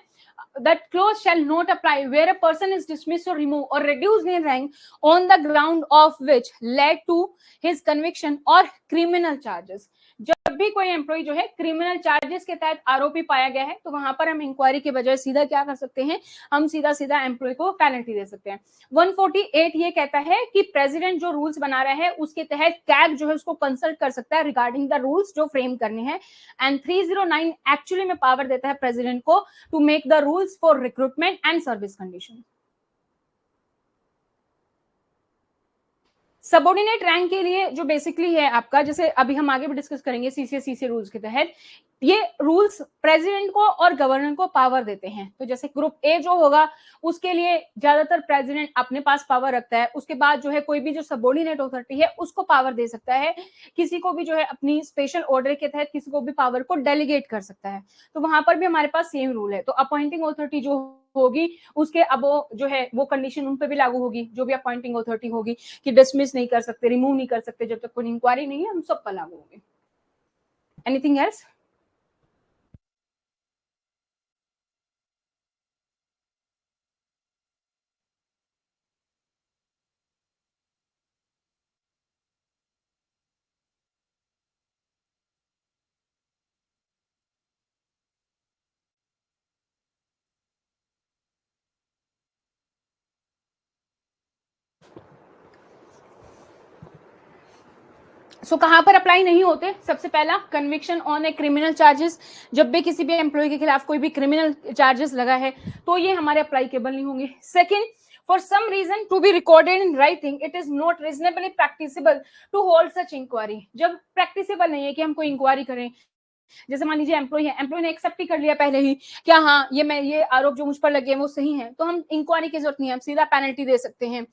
That clause shall not apply where a person is dismissed or removed or reduced in rank on the ground of which led to his conviction or criminal charges। जब भी कोई एम्प्लॉय जो है क्रिमिनल चार्जेस के तहत आरोपी पाया गया है तो वहां पर हम इंक्वायरी के बजाय सीधा क्या कर सकते हैं, हम सीधा सीधा एम्प्लॉय को पेनल्टी दे सकते हैं। 148 ये कहता है कि प्रेसिडेंट जो रूल्स बना रहा है उसके तहत कैग जो है उसको कंसल्ट कर सकता है रिगार्डिंग द रूल्स जो फ्रेम करने हैं। एंड 309 एक्चुअली में पावर देता है प्रेसिडेंट को to make the rules for recruitment and service condition. Subordinate rank के लिए जो बेसिकली है आपका, जैसे अभी हम आगे भी डिस्कस करेंगे सीसीए रूल्स के तहत, ये रूल्स प्रेसिडेंट को और गवर्नर को पावर देते हैं। तो जैसे ग्रुप ए जो होगा उसके लिए ज्यादातर प्रेसिडेंट अपने पास पावर रखता है, उसके बाद जो है कोई भी जो सबऑर्डिनेट अथॉरिटी है उसको पावर दे सकता है, किसी को भी जो है अपनी स्पेशल ऑर्डर के तहत किसी को भी पावर को डेलीगेट कर सकता है। तो वहां पर भी हमारे पास सेम रूल है। तो अपॉइंटिंग अथॉरिटी जो होगी उसके अब वो जो है वो कंडीशन उन पे भी लागू होगी, जो भी अपॉइंटिंग अथॉरिटी होगी, कि डिसमिस नहीं कर सकते, रिमूव नहीं कर सकते जब तक कोई इंक्वायरी नहीं है, हम सब पर लागू होगी। Anything else? कहां पर अप्लाई नहीं होते? सबसे पहला, conviction on a criminal charges, जब भी किसी भी एम्प्लॉय के खिलाफ कोई भी क्रिमिनल चार्जेस लगा है तो ये हमारे अप्लाईकेबल नहीं होंगे। Second, for some reason to be recorded in writing it is not reasonably practicable to hold such inquiry। जब प्रैक्टिसेबल नहीं है कि हम कोई इंक्वायरी करें, जैसे मान लीजिए एम्प्लॉय है, एम्प्लॉय ने एक्सेप्ट ही कर लिया पहले ही क्या हाँ ये आरोप जो मुझ पर लगे हैं वो सही है, तो हम इंक्वायरी की जरूरत नहीं है, हम सीधा पेनल्टी दे सकते हैं।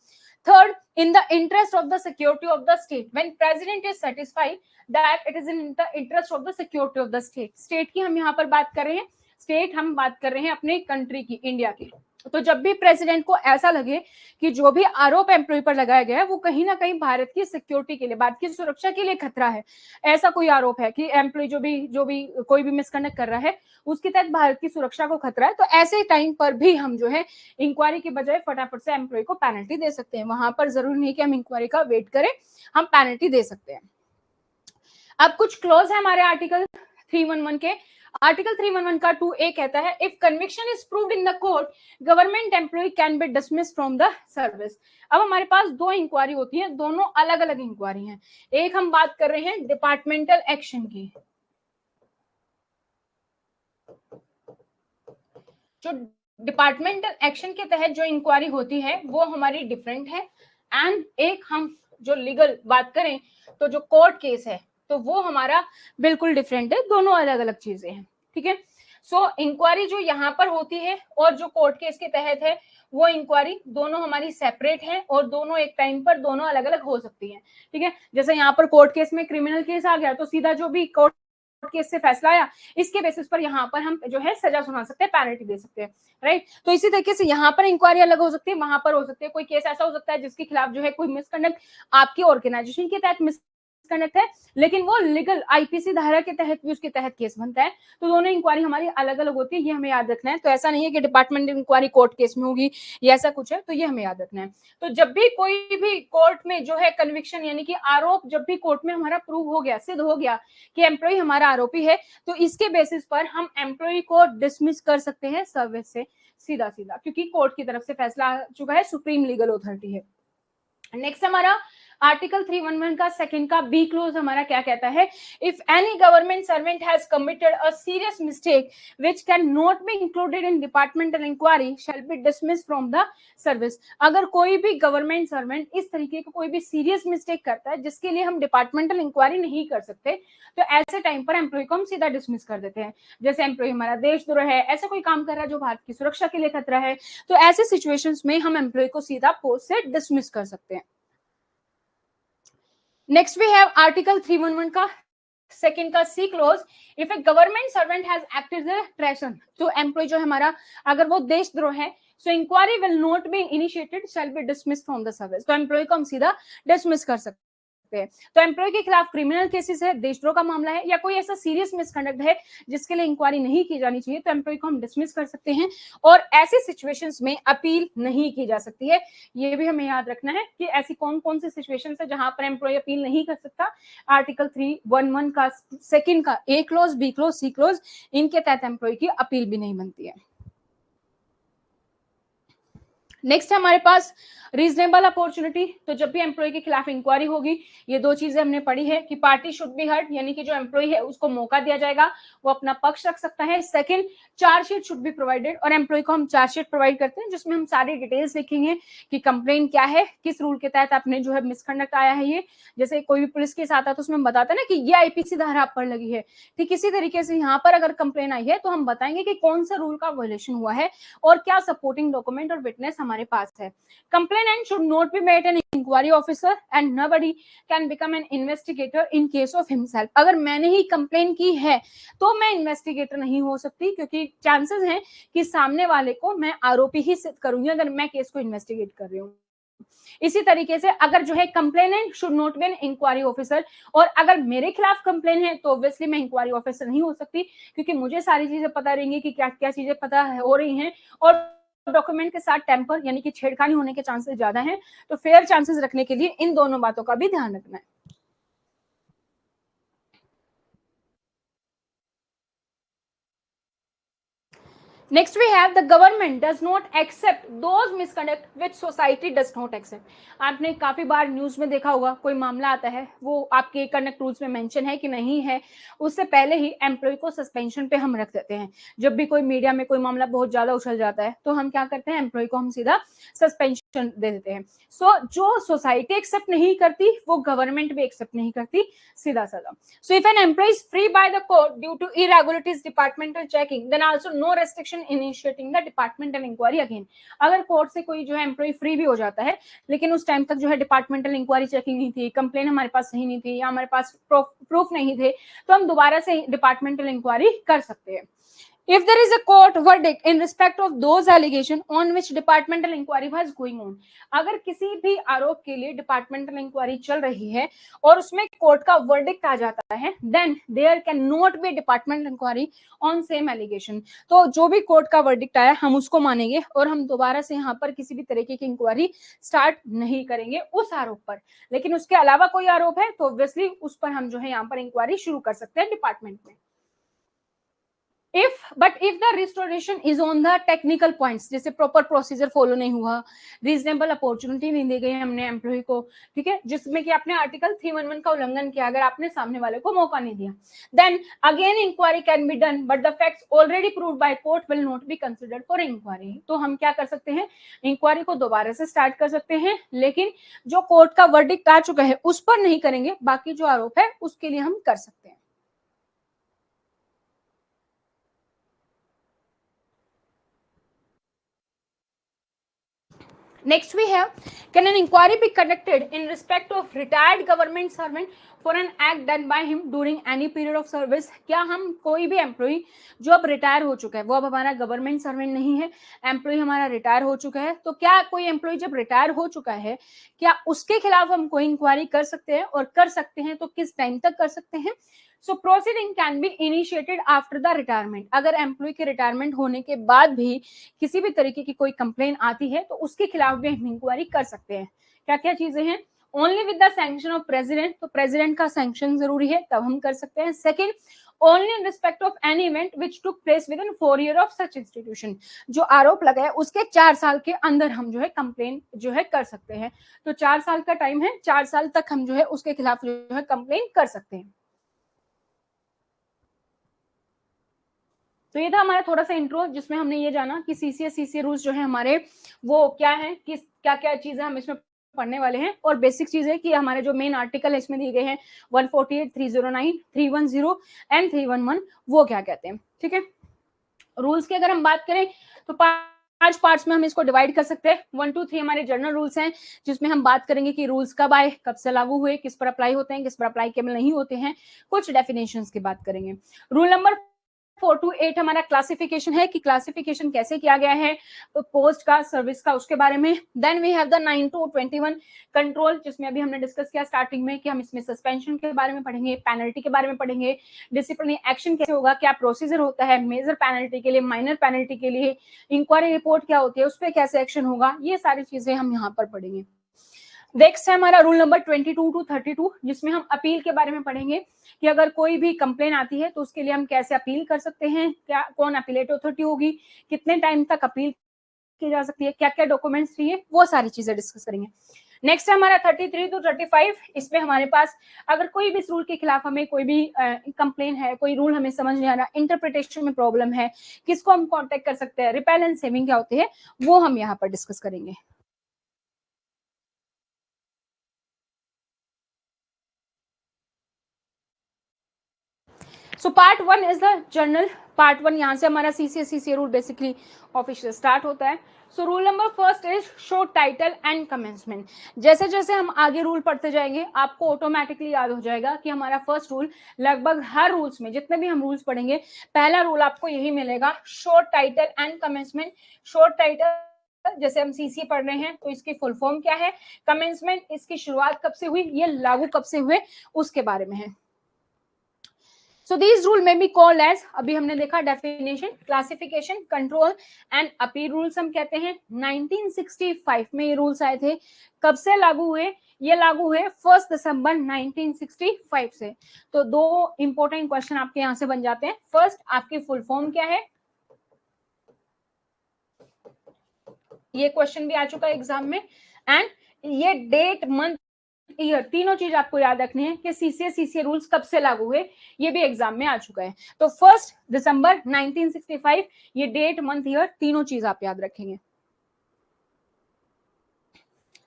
Third, in the interest of the security of the state, when president is satisfied that it is in the interest of the security of the state, state की हम यहाँ पर बात कर रहे हैं, स्टेट हम बात कर रहे हैं अपने कंट्री की, इंडिया की। तो जब भी प्रेसिडेंट को ऐसा लगे कि जो भी आरोप एम्प्लॉय पर लगाया गया है वो कहीं ना कहीं भारत की सिक्योरिटी के लिए, भारत की सुरक्षा के लिए खतरा है, ऐसा कोई आरोप है कि एम्प्लॉय जो भी कोई भी मिसकंडक्ट कर रहा है उसके तहत भारत की सुरक्षा को खतरा है, तो ऐसे टाइम पर भी हम जो है इंक्वायरी के बजाय फटाफट से एम्प्लॉय को पेनल्टी दे सकते हैं। वहां पर जरूरी नहीं कि हम इंक्वायरी का वेट करें, हम पेनल्टी दे सकते हैं। अब कुछ क्लॉज है हमारे आर्टिकल 311 के। आर्टिकल 311 का 2A कहता है, if conviction is proved in the court government employee can be dismiss from the service. अब हमारे पास दो इंक्वायरी होती है, दोनों अलग अलग इंक्वायरी हैं। एक हम बात कर रहे हैं डिपार्टमेंटल एक्शन की, जो डिपार्टमेंटल एक्शन के तहत जो इंक्वायरी होती है वो हमारी डिफरेंट है। एंड एक हम जो लीगल बात करें तो जो कोर्ट केस है तो वो हमारा बिल्कुल डिफरेंट है, दोनों अलग अलग चीजें हैं। ठीक है, सो इंक्वायरी जो यहाँ पर होती है और जो कोर्ट केस के तहत है वो इंक्वायरी दोनों हमारी सेपरेट है और दोनों एक टाइम पर दोनों अलग अलग हो सकती है। ठीक है, जैसे यहाँ पर कोर्ट केस में क्रिमिनल केस आ गया तो सीधा जो भी कोर्ट केस से फैसला आया इसके बेसिस पर यहाँ पर हम जो है सजा सुना सकते हैं, पेनल्टी दे सकते हैं। राइट, तो इसी तरीके से यहाँ पर इंक्वायरी अलग हो सकती है, वहां पर हो सकती है। कोई केस ऐसा हो सकता है जिसके खिलाफ जो है कोई मिसकंडक्ट आपकी ऑर्गेनाइजेशन के तहत मिसकंडक्ट है लेकिन वो लीगल आईपीसी धारा के तहत भी उसके तहत केस बनता है, तो दोनों इंक्वायरी हमारी अलग अलग होती है, ये हमें याद रखना है। तो ऐसा नहीं है कि डिपार्टमेंट इंक्वायरी कोर्ट केस में होगी या ऐसा कुछ है, तो ये हमें याद रखना है। तो जब भी कोई भी कोर्ट में जो है कन्विक्शन यानी कि आरोप जब भी कोर्ट में हमारा प्रूव हो गया, सिद्ध हो गया कि एम्प्लॉय हमारा आरोपी है, तो इसके बेसिस पर हम एम्प्लॉय को डिसमिस कर सकते हैं सर्विस से सीधा सीधा, क्योंकि कोर्ट की तरफ से फैसला आ चुका है, सुप्रीम लीगल अथॉरिटी है। नेक्स्ट हमारा आर्टिकल 311 का सेकंड का बी क्लोज हमारा क्या कहता है, if any government servant has committed a serious mistake which can not be included in departmental inquiry shall be dismiss from the service. अगर कोई भी गवर्नमेंट सर्वेंट इस तरीके का कोई भी सीरियस मिस्टेक करता है जिसके लिए हम डिपार्टमेंटल इंक्वायरी नहीं कर सकते, तो ऐसे टाइम पर एम्प्लॉय को हम सीधा डिसमिस कर देते हैं। जैसे एम्प्लॉय हमारा देशद्रोह है, ऐसा कोई काम कर रहा है जो भारत की सुरक्षा के लिए खतरा है, तो ऐसे सिचुएशंस में हम एम्प्लॉय को सीधा पोस्ट से डिसमिस कर सकते हैं। Next we have Article 311 का सेकेंड का C clause, if a government servant has acted as a treason, तो एम्प्लॉय जो है हमारा अगर वो देशद्रोह है so inquiry will not be initiated, shall be dismiss from the service. तो एम्प्लॉय को हम सीधा डिसमिस कर सकते हैं। तो एम्प्लॉय के खिलाफ क्रिमिनल केसेस है, देशद्रोह का मामला है, या कोई ऐसा सीरियस मिसकंडक्ट है जिसके लिए इंक्वायरी नहीं की जानी चाहिए, तो एम्प्लॉय को हम डिसमिस कर सकते हैं। और ऐसी सिचुएशंस में अपील नहीं की जा सकती है। ये भी हमें याद रखना है कि ऐसी कौन कौन सी सिचुएशंस है जहां पर एम्प्लॉय अपील नहीं कर सकता। आर्टिकल 311 का सेकंड का A clause, B clause, C clause, इनके तहत एम्प्लॉय की अपील भी नहीं बनती है। नेक्स्ट है हमारे पास रीजनेबल अपॉर्चुनिटी। तो जब भी एम्प्लॉय के खिलाफ इंक्वायरी होगी, ये दो चीजें हमने पढ़ी है कि पार्टी शुड बी हर्ड, यानी कि जो एम्प्लॉय है उसको मौका दिया जाएगा, वो अपना पक्ष रख सकता है। Second, chargesheet should be provided, और एम्प्लॉय को हम चार्जशीट प्रोवाइड करते हैं जिसमें हम सारी डिटेल्स लिखेंगे कि कंप्लेन क्या है, किस रूल के तहत आपने जो है मिसकंडक्ट आया है। ये जैसे कोई भी पुलिस केस आता है तो उसमें हम बताते हैं ना कि ये आईपीसी धारा आप पर लगी है, ठीक इसी तरीके से यहाँ पर अगर कंप्लेन आई है तो हम बताएंगे कि कौन सा रूल का वायलेशन हुआ है और क्या सपोर्टिंग डॉक्यूमेंट और विटनेस हमारे पास है। Complainant should not be made an inquiry officer and nobody can become an investigator in case of himself। अगर मैंने ही कंप्लेन की है तो मैं इन्वेस्टिगेटर नहीं हो सकती, क्योंकि चांसेस हैं कि सामने वाले को मैं आरोपी ही सिद्ध करूंगी अगर मैं केस को इन्वेस्टिगेट कर रही हूँ। इसी तरीके से अगर जो है complainant should not be an inquiry officer, और अगर मेरे खिलाफ कंप्लेन है तो ऑब्वियसली मैं इंक्वायरी ऑफिसर नहीं हो सकती, क्योंकि मुझे सारी चीजें पता रहेंगी कि क्या क्या चीजें पता हो रही हैं, और डॉक्यूमेंट के साथ टेम्पर यानी कि छेड़खानी होने के चांसेस ज्यादा हैं। तो फेयर चांसेस रखने के लिए इन दोनों बातों का भी ध्यान रखना है। Next we have the government does not accept those misconduct which society does not accept। आपने काफी बार न्यूज में देखा होगा, कोई मामला आता है, वो आपके कंडक्ट रूल्स में मेंशन है कि नहीं है, उससे पहले ही एम्प्लॉय को सस्पेंशन पे हम रख देते हैं। जब भी कोई मीडिया में कोई मामला बहुत ज्यादा उछल जाता है तो हम क्या करते हैं, एम्प्लॉय को हम सीधा सस्पेंशन दे देते हैं। सो जो सोसाइटी एक्सेप्ट नहीं करती वो गवर्नमेंट भी एक्सेप्ट नहीं करती, सीधा साधा। So if an employee is free by the court due to irregularities, departmental checking, then also no restriction initiating the departmental inquiry again। अगर कोर्ट से कोई जो है एम्प्लॉय फ्री भी हो जाता है, लेकिन उस टाइम तक जो है डिपार्टमेंटल इंक्वायरी चेकिंग नहीं थी, कंप्लेन हमारे पास सही नहीं थी, या हमारे पास प्रूफ नहीं थे, तो हम दोबारा से डिपार्टमेंटल इंक्वायरी कर सकते हैं। If there is a court verdict in respect of those allegations on which departmental inquiry was going on, अगर किसी भी आरोप के लिए डिपार्टमेंटल इंक्वायरी चल रही है और उसमें कोर्ट का वर्डिक्ट आ जाता है, then there can not be departmental inquiry on same allegation। तो जो भी कोर्ट का वर्डिक्ट आया हम उसको मानेंगे और हम दोबारा से यहाँ पर किसी भी तरीके की इंक्वायरी स्टार्ट नहीं करेंगे उस आरोप पर। लेकिन उसके अलावा कोई आरोप है तो ऑब्वियसली उस पर हम जो है यहाँ पर इंक्वायरी शुरू कर सकते हैं डिपार्टमेंट में। if the restoration is on the technical points, जैसे प्रॉपर प्रोसीजर फॉलो नहीं हुआ, रीजनेबल अपॉर्चुनिटी नहीं दी गई हमने एम्प्लॉय को, ठीक है, जिसमें कि आपने आर्टिकल 311 का उल्लंघन किया, अगर आपने सामने वाले को मौका नहीं दिया, then again inquiry can be done but the facts already proved by court will not be considered for inquiry. तो हम क्या कर सकते हैं, इंक्वायरी को दोबारा से स्टार्ट कर सकते हैं, लेकिन जो कोर्ट का वर्डिक्ट आ चुका है उस पर नहीं करेंगे, बाकी जो आरोप है उसके लिए हम कर सकते हैं। Next we have, can an inquiry be conducted in respect of retired government servant for an act done by him during any period of service? क्या हम कोई भी एम्प्लॉय जो अब रिटायर हो चुका है, वो अब हमारा गवर्नमेंट सर्वेंट नहीं है, एम्प्लॉय हमारा रिटायर हो चुका है, तो क्या कोई एम्प्लॉय जब रिटायर हो चुका है क्या उसके खिलाफ हम कोई इंक्वायरी कर सकते हैं, और कर सकते हैं तो किस टाइम तक कर सकते हैं? So proceeding can be initiated after the retirement. अगर एम्प्लॉय के रिटायरमेंट होने के बाद भी किसी भी तरीके की कोई कंप्लेन आती है तो उसके खिलाफ भी हम इंक्वायरी कर सकते हैं। क्या क्या चीजें हैं, only with the sanction of president, तो प्रेसिडेंट का सैंक्शन जरूरी है तब हम कर सकते हैं। Second, only in respect of any event which took place with in 4 year of such institution, जो आरोप लगा है उसके 4 साल के अंदर हम जो है कंप्लेन जो है कर सकते हैं। तो 4 साल का टाइम है, 4 साल तक हम जो है उसके खिलाफ जो है कंप्लेन कर सकते हैं। तो ये था हमारा थोड़ा सा इंट्रो, जिसमें हमने ये जाना कि सीसीए रूल्स जो है हमारे वो क्या है, किस क्या क्या चीजें हम इसमें पढ़ने वाले हैं, और बेसिक चीज है कि हमारे जो मेन आर्टिकल है इसमें दिए गए हैं 148, 309, 310 एंड 311, वो क्या कहते हैं, ठीक है। रूल्स की अगर हम बात करें तो 5 पार्ट्स में हम इसको डिवाइड कर सकते हैं। 1, 2, 3 हमारे जनरल रूल्स हैं, जिसमें हम बात करेंगे कि रूल्स कब आए, कब से लागू हुए, किस पर अप्लाई होते हैं, किस पर अप्लाई केवल नहीं होते हैं, कुछ डेफिनेशंस की बात करेंगे। रूल नंबर 4 to 8 हमारा क्लासिफिकेशन है कि क्लासिफिकेशन कैसे किया गया है पोस्ट का, सर्विस का, उसके बारे में। Then we have the 9 to 21 control, जिसमें अभी हमने डिस्कस किया स्टार्टिंग में कि हम इसमें सस्पेंशन के बारे में पढ़ेंगे, पेनल्टी के बारे में पढ़ेंगे, डिसिप्लिनरी एक्शन कैसे होगा, क्या प्रोसीजर होता है मेजर पेनल्टी के लिए, माइनर पेनल्टी के लिए, इंक्वायरी रिपोर्ट क्या होती है, उस पर कैसे एक्शन होगा, ये सारी चीजें हम यहाँ पर पढ़ेंगे। नेक्स्ट है हमारा रूल नंबर 22 to 32, जिसमें हम अपील के बारे में पढ़ेंगे कि अगर कोई भी कंप्लेन आती है तो उसके लिए हम कैसे अपील कर सकते हैं, क्या कौन अपीलेट अथॉरिटी होगी, कितने टाइम तक अपील की जा सकती है, क्या क्या डॉक्यूमेंट्स चाहिए, वो सारी चीजें डिस्कस करेंगे। नेक्स्ट है हमारा 33 to 35, इसमें हमारे पास अगर कोई भी इस रूल के खिलाफ हमें कोई भी कंप्लेन है, कोई रूल हमें समझ नहीं आ रहा, इंटरप्रिटेशन में प्रॉब्लम है, किसको हम कॉन्टेक्ट कर सकते हैं, रिपेल एंड सेविंग क्या होते हैं, वो हम यहाँ पर डिस्कस करेंगे। So part 1 is the journal. Part 1 यहाँ से हमारा CCA rule basically official start होता है। So rule number first is show title and commencement. जैसे जैसे हम आगे रूल पढ़ते जाएंगे आपको ऑटोमेटिकली याद हो जाएगा कि हमारा फर्स्ट रूल, लगभग हर रूल्स में जितने भी हम रूल्स पढ़ेंगे पहला रूल आपको यही मिलेगा, show title and commencement. Show title जैसे हम सीसी पढ़ रहे हैं तो इसकी फुल फॉर्म क्या है, कमेंसमेंट इसकी शुरुआत कब से हुई, ये लागू कब से हुए, उसके बारे में है। So these rule may be called as, अभी हमने देखा definition, classification, control and appeal rules हम कहते हैं। 1965 में ये रूल्स आए थे। कब से लागू हुए, ये लागू हुए 1 दिसंबर 1965 से। तो दो इंपॉर्टेंट क्वेश्चन आपके यहां से बन जाते हैं। फर्स्ट, आपकी फुल फॉर्म क्या है, ये क्वेश्चन भी आ चुका है एग्जाम में, एंड ये डेट, मंथ, ईयर, तीनों चीज आपको याद रखनी है कि सीसीए रूल्स कब से लागू हुए, ये भी एग्जाम में आ चुका है। तो 1 दिसंबर 1965, ये डेट, मंथ, ईयर, तीनों चीज आप याद रखेंगे।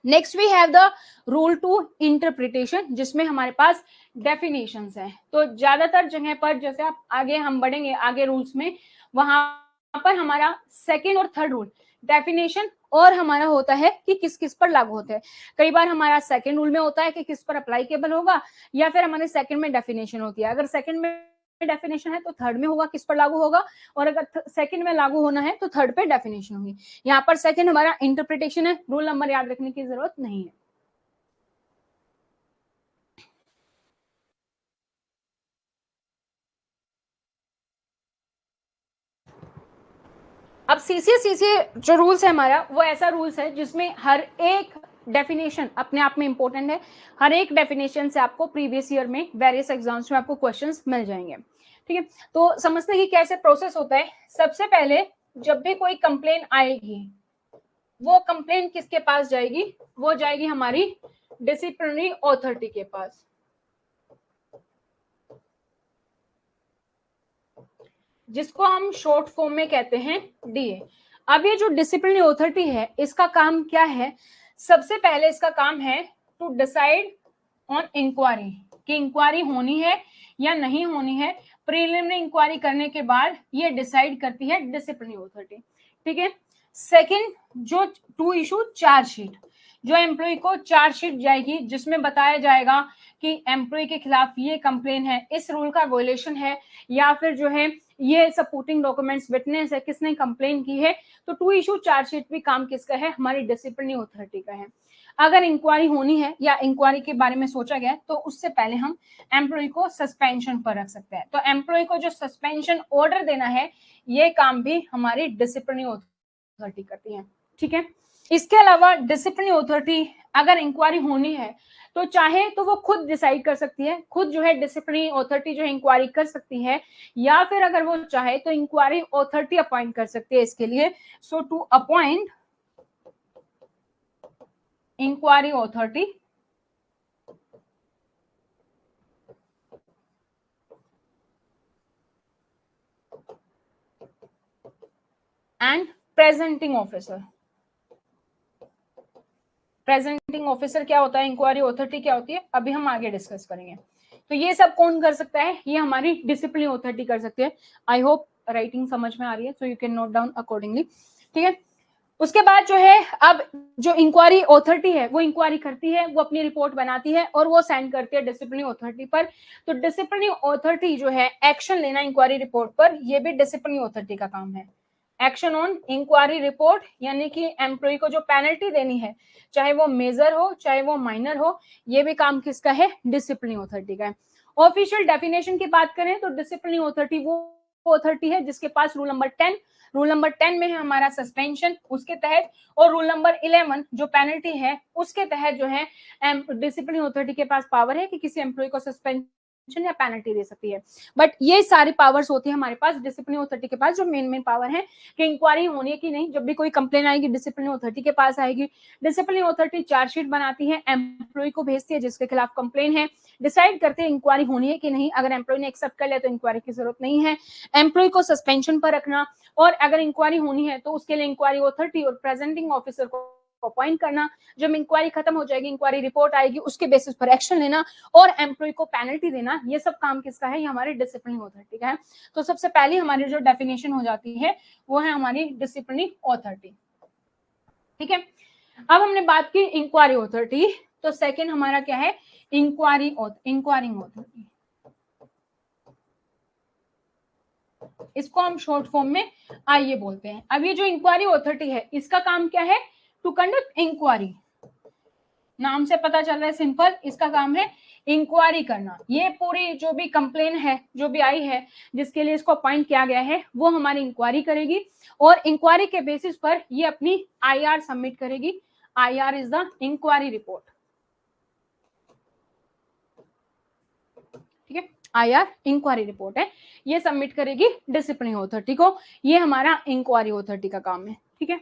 Next we have the rule to interpretation, जिसमें हमारे पास डेफिनेशंस हैं। तो ज्यादातर जगह पर जैसे आप आगे हम बढ़ेंगे आगे रूल्स में, वहां पर हमारा सेकेंड और थर्ड रूल डेफिनेशन और हमारा होता है कि किस किस पर लागू होते हैं। कई बार हमारा सेकंड रूल में होता है कि किस पर अप्लाईकेबल होगा, या फिर हमारे सेकंड में डेफिनेशन होती है। अगर सेकंड में डेफिनेशन है तो थर्ड में होगा किस पर लागू होगा, और अगर सेकंड में लागू होना है तो थर्ड पे डेफिनेशन होगी। यहाँ पर सेकंड हमारा इंटरप्रिटेशन है, रूल नंबर याद रखने की जरूरत नहीं है। अब सीसीए जो रूल्स है हमारा, वो ऐसा रूल्स है जिसमें हर एक डेफिनेशन अपने आप में इंपॉर्टेंट है। हर एक डेफिनेशन से आपको प्रीवियस ईयर में वेरियस एग्जाम्स में आपको क्वेश्चंस मिल जाएंगे। ठीक है, तो समझते हैं कि कैसे प्रोसेस होता है। सबसे पहले जब भी कोई कंप्लेन आएगी, वो कंप्लेन किसके पास जाएगी, वो जाएगी हमारी डिसिप्लिनरी अथॉरिटी के पास, जिसको हम शॉर्ट फॉर्म में कहते हैं डीए। अब ये जो डिसिप्लिनरी अथॉरिटी है, इसका काम क्या है, सबसे पहले इसका काम है टू डिसाइड ऑन इंक्वायरी, कि इंक्वायरी होनी है या नहीं होनी है। प्रीलिमिनरी इंक्वायरी करने के बाद ये डिसाइड करती है डिसिप्लिनरी अथॉरिटी। ठीक है, सेकंड, जो टू इशू चार्जशीट, जो एम्प्लॉय को चार्जशीट जाएगी जिसमें बताया जाएगा कि एम्प्लॉय के खिलाफ ये कंप्लेन है, इस रूल का वोलेशन है, या फिर जो है ये सपोर्टिंग डॉक्यूमेंट्स, विटनेस है, किसने कंप्लेन की है। तो टू इशू चार्जशीट भी काम किसका है, हमारी डिसिप्लिनरी अथॉरिटी का है। अगर इंक्वायरी होनी है या इंक्वायरी के बारे में सोचा गया तो उससे पहले हम एम्प्लॉय को सस्पेंशन पर रख सकते हैं। तो एम्प्लॉय को जो सस्पेंशन ऑर्डर देना है, ये काम भी हमारी डिसिप्लिनरी अथॉरिटी करती है। ठीक है, इसके अलावा डिसिप्लिनरी अथॉरिटी अगर इंक्वायरी होनी है तो चाहे तो वो खुद डिसाइड कर सकती है, खुद जो है डिसिप्लिनरी अथॉरिटी जो है इंक्वायरी कर सकती है, या फिर अगर वो चाहे तो इंक्वायरी अथॉरिटी अपॉइंट कर सकती है इसके लिए। So to appoint inquiry authority and presenting officer. Presenting officer क्या होता है, इंक्वायरी अथॉरिटी क्या होती है, अभी हम आगे डिस्कस करेंगे। तो ये सब कौन कर सकता है, ये हमारी डिसिप्लिनरी अथॉरिटी कर सकती है। आई होप राइटिंग समझ में आ रही है, so you can note down accordingly. ठीक है, उसके बाद जो है, अब जो इंक्वायरी अथॉरिटी है वो इंक्वायरी करती है, वो अपनी रिपोर्ट बनाती है और वो सेंड करती है डिसिप्लिनरी अथॉरिटी पर। तो डिसिप्लिनरी अथॉरिटी जो है एक्शन लेना इंक्वायरी रिपोर्ट पर, ये भी डिसिप्लिनरी अथॉरिटी का काम है। एक्शन ऑन इंक्वायरी रिपोर्ट, यानी कि एम्प्लॉय को जो पेनल्टी देनी है, चाहे वो मेजर हो चाहे वो माइनर हो, ये भी काम किसका है? डिसिप्लिनरी अथॉरिटी का है। ऑफिशियल डेफिनेशन की बात करें तो डिसिप्लिनरी अथॉरिटी वो अथॉरिटी है जिसके पास रूल नंबर 10 में है हमारा सस्पेंशन, उसके तहत, और रूल नंबर 11 जो पेनल्टी है उसके तहत जो है डिसिप्लिन अथॉरिटी के पास पावर है कि किसी एम्प्लॉय को सस्पेंशन या पेनल्टी दे सकती है। बट ये सारी पावर्स होती है हमारे पास डिसिप्लिन अथॉरिटी के पास। जो मेन पावर है कि इंक्वायरी होनी है कि नहीं, जब भी कोई कंप्लेन आएगी डिसिप्लिन अथॉरिटी के पास आएगी। डिसिप्लिन अथॉरिटी चार्जशीट बनाती है, एम्प्लॉय को भेजती है जिसके खिलाफ कंप्लेन है, डिसाइड करते हैं इंक्वायरी होनी है कि नहीं। अगर एम्प्लॉय ने एक्सेप्ट कर लिया तो इंक्वायरी की जरूरत नहीं है, एम्प्लॉय को सस्पेंशन पर रखना, और अगर इंक्वायरी होनी है तो उसके लिए इंक्वायरी अथॉरिटी और प्रेजेंटिंग ऑफिसर को अपॉइंट करना। जब इंक्वायरी खत्म हो जाएगी, इंक्वायरी रिपोर्ट आएगी, उसके बेसिस पर एक्शन लेना और एम्प्लॉय को पेनल्टी देना, ये सब काम किसका है? ये हमारी डिसिप्लिन अथॉरिटी का है। तो सबसे पहले हमारी जो डेफिनेशन हो जाती है वो है हमारी डिसिप्लिन अथॉरिटी। ठीक है, अब हमने बात की इंक्वायरी अथॉरिटी, तो सेकेंड हमारा क्या है? Enquiring authority. इसको हम शॉर्ट फॉर्म में आइए बोलते हैं। अब ये जो इंक्वायरी अथॉरिटी है इसका काम क्या है? To conduct inquiry. नाम से पता चल रहा है सिंपल, इसका काम है इंक्वायरी करना। ये पूरी जो भी कंप्लेन है जो भी आई है जिसके लिए इसको अपॉइंट किया गया है वो हमारी इंक्वायरी करेगी और इंक्वायरी के बेसिस पर ये अपनी आईआर सबमिट करेगी। IR is the inquiry report. ठीक है, आईआर इंक्वायरी रिपोर्ट है, ये सबमिट करेगी डिसिप्लिन अथॉरिटी को। ये हमारा इंक्वायरी अथॉरिटी का काम है। ठीक है,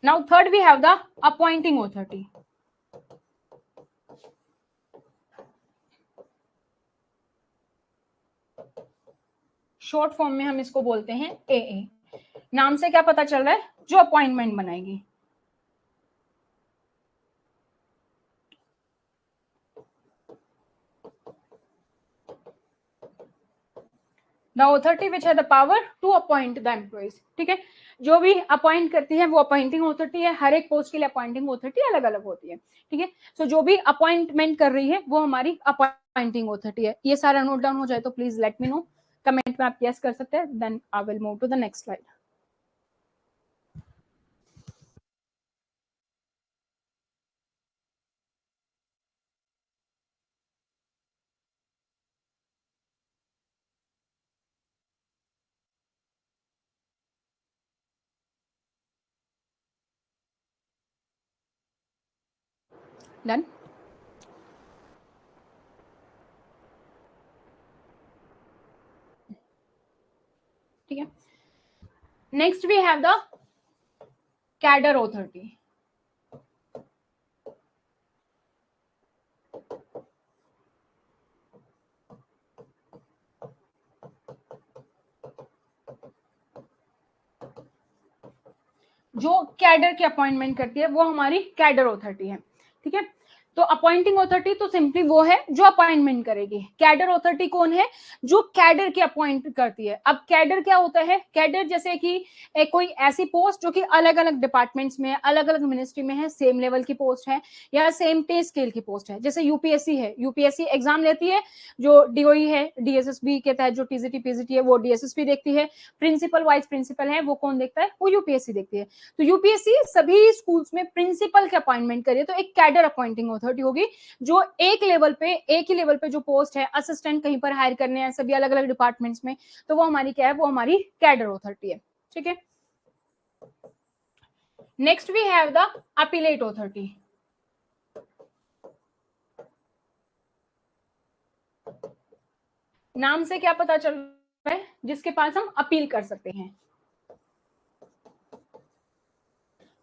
now third we have the appointing authority. Short form में हम इसको बोलते हैं एए। नाम से क्या पता चल रहा है? जो अपॉइंटमेंट बनाएगी। द अथॉरिटी विच है the power to appoint the employees. ठीक है, जो भी अपॉइंट करती है वो अपॉइंटिंग अथॉरिटी है। हर एक पोस्ट के लिए अपॉइंटिंग अथॉरिटी अलग अलग होती है। ठीक है, सो जो भी अपॉइंटमेंट कर रही है वो हमारी अपॉइंटिंग अथॉरिटी है। ये सारा नोट डाउन हो जाए तो please let me know, comment में आप यस कर सकते हैं। Then I will move to the next slide. Done. ठीक है, next we have the cadre authority. जो कैडर की अपॉइंटमेंट करती है वो हमारी कैडर अथॉरिटी है। ठीक है, तो अपॉइंटिंग अथॉरिटी तो सिंपली वो है जो अपॉइंटमेंट करेगी। कैडर अथॉरिटी कौन है? जो कैडर की अपॉइंट करती है। अब कैडर क्या होता है? कैडर जैसे कि कोई ऐसी पोस्ट जो कि अलग अलग डिपार्टमेंट्स में, अलग अलग मिनिस्ट्री में है, सेम लेवल की पोस्ट है या सेम पे स्केल की पोस्ट है। जैसे यूपीएससी है, यूपीएससी एग्जाम लेती है, जो डीओई है डीएसएसबी के तहत जो टीजीटी पीजीटी है वो डीएसएसबी देखती है। प्रिंसिपल वाइस प्रिंसिपल है वो कौन देखता है? वो यूपीएससी देखती है। तो यूपीएससी सभी स्कूल्स में प्रिंसिपल के अपॉइंटमेंट करिए तो एक कैडर अपॉइंटिंग अथॉरिटी होगी जो एक ही लेवल पे जो पोस्ट है, असिस्टेंट कहीं पर हायर करने हैं सभी अलग अलग डिपार्टमेंट्स में, तो वो हमारी क्या है? वो हमारी कैडर अथॉरिटी है। ठीक है, next we have the appellate authority. नाम से क्या पता चल रहा है? जिसके पास हम अपील कर सकते हैं,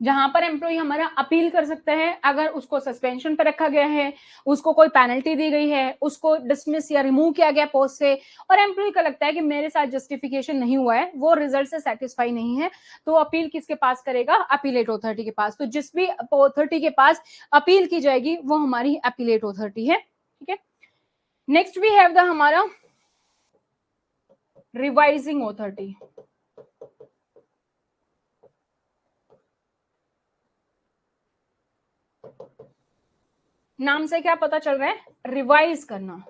जहां पर एम्प्लॉय हमारा अपील कर सकता है। अगर उसको सस्पेंशन पर रखा गया है, उसको कोई पेनल्टी दी गई है, उसको डिसमिस या रिमूव किया गया पोस्ट से, और एम्प्लॉय को लगता है कि मेरे साथ जस्टिफिकेशन नहीं हुआ है, वो रिजल्ट से सेटिस्फाई नहीं है, तो अपील किसके पास करेगा? अपीलेट अथॉरिटी के पास। तो जिस भी अथॉरिटी के पास अपील की जाएगी वो हमारी अपीलेट अथॉरिटी है। ठीक है, नेक्स्ट वी हैव द हमारा रिवाइजिंग अथॉरिटी। नाम से क्या पता चल रहा है, रिवाइज करना।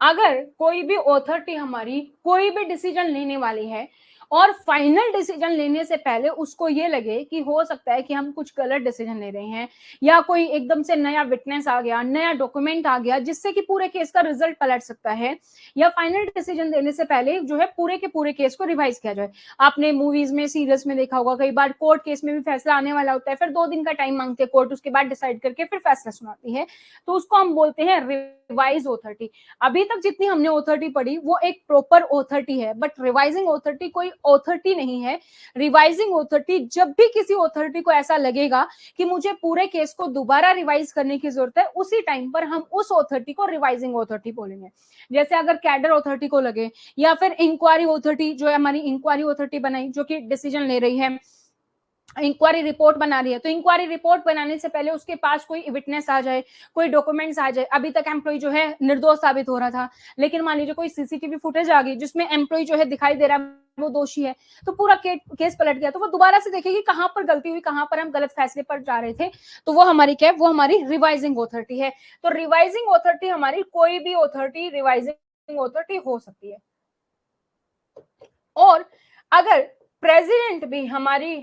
अगर कोई भी अथॉरिटी हमारी कोई भी डिसीजन लेने वाली है और फाइनल डिसीजन लेने से पहले उसको ये लगे कि हो सकता है कि हम कुछ गलत डिसीजन ले रहे हैं, या कोई एकदम से नया विटनेस आ गया, नया डॉक्यूमेंट आ गया जिससे कि पूरे केस का रिजल्ट पलट सकता है, या फाइनल डिसीजन देने से पहले जो है पूरे के पूरे केस को रिवाइज किया जाए। आपने मूवीज में, सीरियल्स में देखा होगा, कई बार कोर्ट केस में भी फैसला आने वाला होता है, फिर 2 दिन का टाइम मांगते हैं कोर्ट, उसके बाद डिसाइड करके फिर फैसला सुनाती है, तो उसको हम बोलते हैं रिवाइज अथॉरिटी। अभी तक जितनी हमने अथॉरिटी पढ़ी वो एक प्रॉपर अथॉरिटी है, बट रिवाइजिंग अथॉरिटी कोई अथॉरिटी नहीं है। रिवाइजिंग अथॉरिटी, जब भी किसी अथॉरिटी को ऐसा लगेगा कि मुझे पूरे केस को दोबारा रिवाइज करने की जरूरत है, उसी टाइम पर हम उस अथॉरिटी को रिवाइजिंग अथॉरिटी बोलेंगे। जैसे अगर कैडर अथॉरिटी को लगे, या फिर इंक्वायरी अथॉरिटी जो है हमारी इंक्वायरी अथॉरिटी बनाई जो कि डिसीजन ले रही है, इंक्वायरी रिपोर्ट बना रही है, तो इंक्वायरी रिपोर्ट बनाने से पहले उसके पास कोई विटनेस आ जाए, कोई डॉक्यूमेंट्स आ जाए, अभी तक एम्प्लॉय जो है निर्दोष साबित हो रहा था, लेकिन मान लीजिए कोई सीसीटीवी फुटेज आ गई जिसमें एम्प्लॉय जो है दिखाई दे रहा है वो दोषी है, तो पूरा केस पलट गया, तो वो दोबारा से देखेगी कहां पर गलती हुई, कहां पर हम गलत फैसले पर जा रहे थे, तो वो हमारी क्या है, वो हमारी रिवाइजिंग अथॉरिटी है। तो रिवाइजिंग अथॉरिटी हमारी कोई भी अथॉरिटी रिवाइजिंग अथॉरिटी हो सकती है। और अगर प्रेसिडेंट भी हमारी,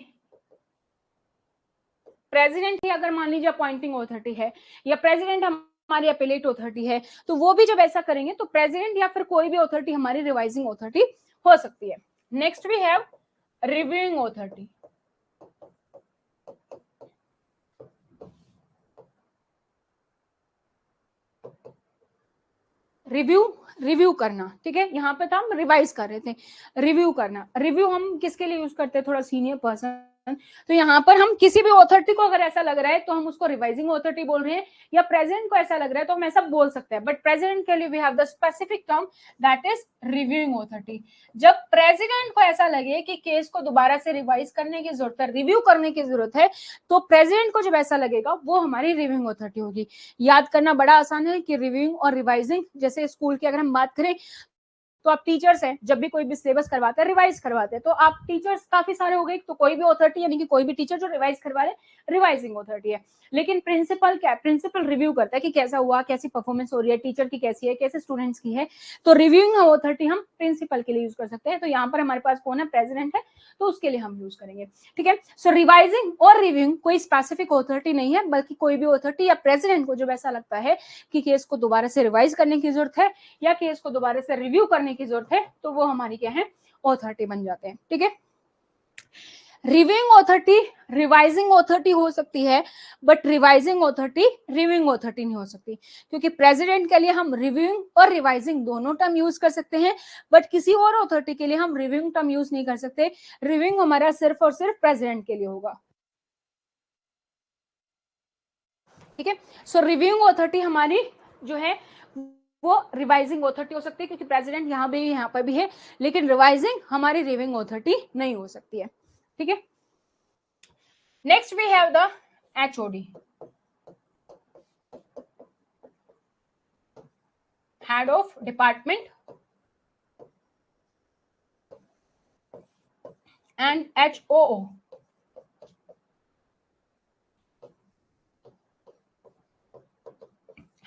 प्रेसिडेंट ही अगर मान लीजिए अपॉइंटिंग अथॉरिटी है, या प्रेसिडेंट हमारी अपीलेट अथॉरिटी है, तो वो भी जब ऐसा करेंगे तो प्रेसिडेंट या फिर कोई भी अथॉरिटी हमारी रिवाइजिंग अथॉरिटी हो सकती है। Next we have reviewing authority. Review करना, ठीक है, यहाँ पे तो हम रिवाइज कर रहे थे, रिव्यू करना। रिव्यू हम किसके लिए यूज करते हैं, थोड़ा सीनियर पर्सन, तो यहाँ पर हम किसी भी अथॉरिटी को अगर ऐसा लग रहा है तो हम उसको रिवाइजिंग अथॉरिटी बोल रहे हैं, या प्रेसिडेंट को ऐसा लग रहा है तो हम ऐसा बोल सकते हैं, बट प्रेसिडेंट के लिए we have the specific term that is reviewing authority. जब प्रेसिडेंट को ऐसा लगे कि केस को दोबारा से रिवाइज करने की जरूरत है, रिव्यू करने की जरूरत है, तो प्रेसिडेंट को जब ऐसा लगेगा वो हमारी रिव्यूइंग अथॉरिटी होगी। याद करना बड़ा आसान है कि रिव्यूइंग और रिवाइजिंग, जैसे स्कूल की अगर हम बात करें तो आप टीचर्स हैं, जब भी कोई भी सिलेबस करवाते हैं, रिवाइज करवाते हैं, तो आप टीचर्स काफी सारे हो गए, तो कोई भी अथॉरिटी यानी कि कोई भी टीचर जो रिवाइज करवा रहे, रिवाइजिंग अथॉरिटी है। लेकिन प्रिंसिपल क्या, प्रिंसिपल रिव्यू करता है कि कैसा हुआ, कैसी परफॉर्मेंस हो रही है, टीचर की कैसी है, कैसे स्टूडेंट्स की है, तो रिव्यूइंग अथॉरिटी हम प्रिंसिपल के लिए यूज कर सकते हैं। तो यहाँ पर हमारे पास कौन है, प्रेसिडेंट है, तो उसके लिए हम यूज करेंगे, ठीक है। सो रिवाइजिंग और रिव्यूइंग कोई स्पेसिफिक अथॉरिटी नहीं है, बल्कि कोई भी अथॉरिटी या प्रेसिडेंट को जब ऐसा लगता है कि केस को दोबारा से रिवाइज करने की जरूरत है, या केस को दोबारा से रिव्यू करने की जरूरत है, तो वो हमारी क्या है, अथॉरिटी बन जाते हैं, ठीक है। रिव्यूइंग अथॉरिटी रिवाइजिंग अथॉरिटी हो सकती है, but revising authority reviewing authority नहीं हो सकती, क्योंकि प्रेसिडेंट के लिए हम रिव्यूइंग और रिवाइजिंग दोनों टर्म यूज कर सकते हैं, बट किसी और अथॉरिटी के लिए हम रिव्यूइंग टर्म यूज नहीं कर सकते। रिव्यूइंग हमारा सिर्फ और सिर्फ प्रेसिडेंट के लिए होगा, ठीक है। सो रिव्यूइंग अथॉरिटी हमारी जो है वो रिवाइजिंग अथॉरिटी हो सकती है, क्योंकि प्रेसिडेंट यहाँ भी यहाँ पर भी है, लेकिन रिवाइजिंग हमारी रिव्यूइंग अथॉरिटी नहीं हो सकती है, ठीक है। Next we have the HOD, head of department and HOO,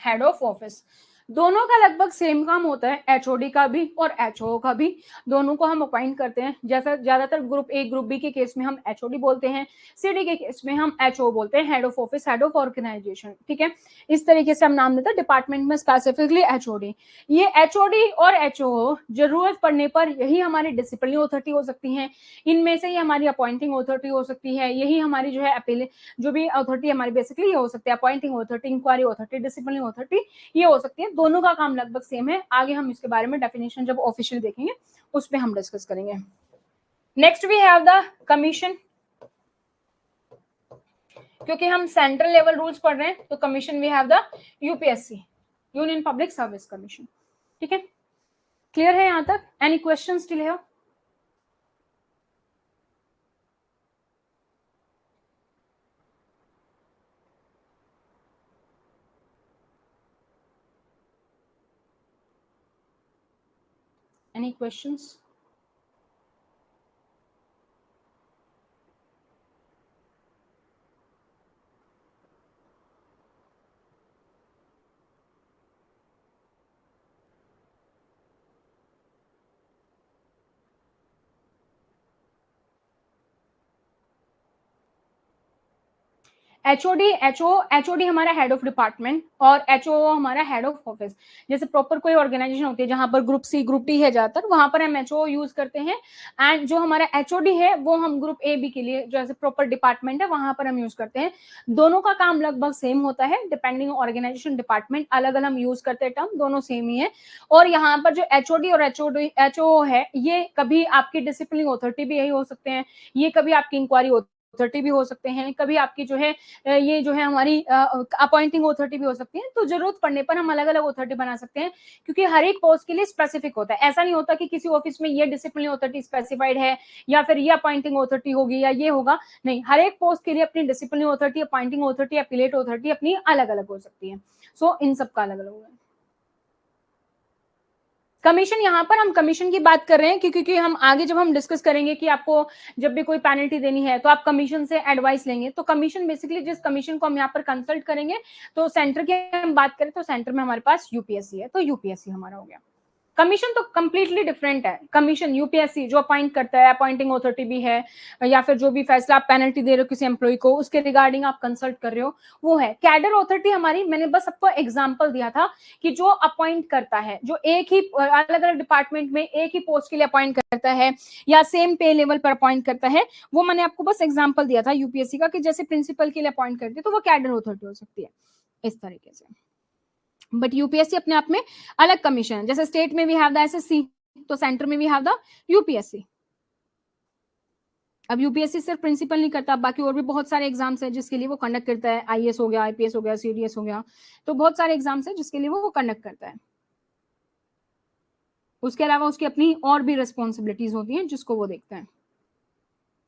head of office. दोनों का लगभग सेम काम होता है, एचओडी का भी और एचओ का भी, दोनों को हम अपॉइंट करते हैं। जैसा ज्यादातर ग्रुप ए ग्रुप बी के केस में हम एचओडी बोलते हैं, सीडी के केस में हम एचओ बोलते हैं, head of office, head of organisation, ठीक है। इस तरीके से हम नाम देते हैं, डिपार्टमेंट में स्पेसिफिकली एचओडी। ये एचओडी और एचओ जरूरत पड़ने पर यही हमारी डिसिप्लिनरी अथॉरिटी हो सकती है, इनमें से ही हमारी अपॉइंटिंग अथॉरिटी हो सकती है, यही हमारी जो है अपील जो भी अथॉरिटी हमारी बेसिकली हो सकती है, appointing authority, inquiry authority, disciplinary authority, ये हो सकती है। दोनों का काम लगभग सेम है, आगे हम इसके बारे में डेफिनेशन जब ऑफिशियल देखेंगे उस पर हम डिस्कस करेंगे। Next we have the commission, क्योंकि हम सेंट्रल लेवल रूल्स पढ़ रहे हैं तो commission we have the UPSC, union public service commission, ठीक है। क्लियर है यहां तक? एनी क्वेश्चन स्टिल है? Any questions? एचओडी हमारा हेड ऑफ डिपार्टमेंट और एचओ हमारा हेड ऑफ ऑफिस। जैसे प्रॉपर कोई ऑर्गेनाइजेशन होती है जहां पर ग्रुप सी ग्रुप डी है ज्यादातर, वहां पर हम एचओ यूज करते हैं। एंड जो हमारा एचओडी है वो हम ग्रुप ए बी के लिए जैसे प्रॉपर डिपार्टमेंट है वहां पर हम यूज करते हैं। दोनों का काम लगभग सेम होता है, डिपेंडिंग ऑर्गेनाइजेशन डिपार्टमेंट अलग अलग हम यूज करते हैं, टर्म दोनों सेम ही है। और यहाँ पर जो एचओडी और एचओ है ये कभी आपकी डिसिप्लिन अथॉरिटी भी यही हो सकते हैं, ये कभी आपकी इंक्वायरी अथॉरिटी भी हो सकते हैं, कभी आपकी जो है ये जो है हमारी अपॉइंटिंग अथॉरिटी भी हो सकती है। तो जरूरत पड़ने पर हम अलग अलग अथॉरिटी बना सकते हैं, क्योंकि हर एक पोस्ट के लिए स्पेसिफिक होता है। ऐसा नहीं होता कि किसी ऑफिस में ये डिसिप्लिन अथॉरिटी स्पेसिफाइड है या फिर ये अपॉइंटिंग अथॉरिटी होगी या ये होगा, नहीं, हर एक पोस्ट के लिए अपनी discipline authority, appointing authority, appellate authority अपनी अलग अलग हो सकती है। सो इन सब का अलग अलग होगा। कमीशन, यहाँ पर हम कमीशन की बात कर रहे हैं क्योंकि हम आगे जब हम डिस्कस करेंगे कि आपको जब भी कोई पेनल्टी देनी है तो आप कमीशन से एडवाइस लेंगे। तो कमीशन बेसिकली जिस कमीशन को हम यहाँ पर कंसल्ट करेंगे, तो सेंटर की हम बात करें तो सेंटर में हमारे पास यूपीएससी है, तो यूपीएससी हमारा हो गया। कमीशन तो कंप्लीटली डिफरेंट है। कमीशन यूपीएससी जो अपॉइंट करता है, अपॉइंटिंग अथॉरिटी भी है, या फिर जो भी फैसला आप पेनल्टी दे रहे हो किसी एम्प्लॉय को उसके रिगार्डिंग आप कंसल्ट कर रहे हो, वो है। कैडर अथॉरिटी हमारी, मैंने बस आपको एग्जांपल दिया था कि जो अपॉइंट करता है, जो एक ही अलग अलग डिपार्टमेंट में एक ही पोस्ट के लिए अपॉइंट करता है या सेम पे लेवल पर अपॉइंट करता है, वो मैंने आपको बस एग्जाम्पल दिया था यूपीएससी का कि जैसे प्रिंसिपल के लिए अपॉइंट करती है तो वो कैडर अथॉरिटी हो सकती है इस तरीके से। बट यूपीएससी अपने आप में अलग कमीशन है। जैसे स्टेट में वी हैव द एसएससी, तो सेंटर में वी हैव द यूपीएससी। अब यूपीएससी सिर्फ प्रिंसिपल नहीं करता, बाकी और भी बहुत सारे एग्जाम्स हैं जिसके लिए वो कंडक्ट करता है। आईएएस हो गया, आईपीएस हो गया, सीडीएस हो गया, तो बहुत सारे एग्जाम्स हैं जिसके लिए वो कंडक्ट करता है। उसके अलावा उसकी अपनी और भी रिस्पॉन्सिबिलिटीज होती हैं जिसको वो देखता है।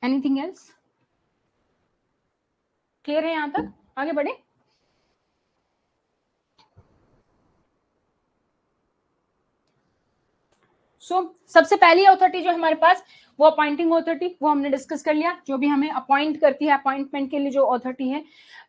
Anything else? क्लियर है यहां तक? आगे बढ़े। सबसे पहली अथॉरिटी जो हमारे पास वो अपॉइंटिंग अथॉरिटी, वो हमने डिस्कस कर लिया। जो भी हमें अपॉइंट करती है, अपॉइंटमेंट के लिए जो अथॉरिटी है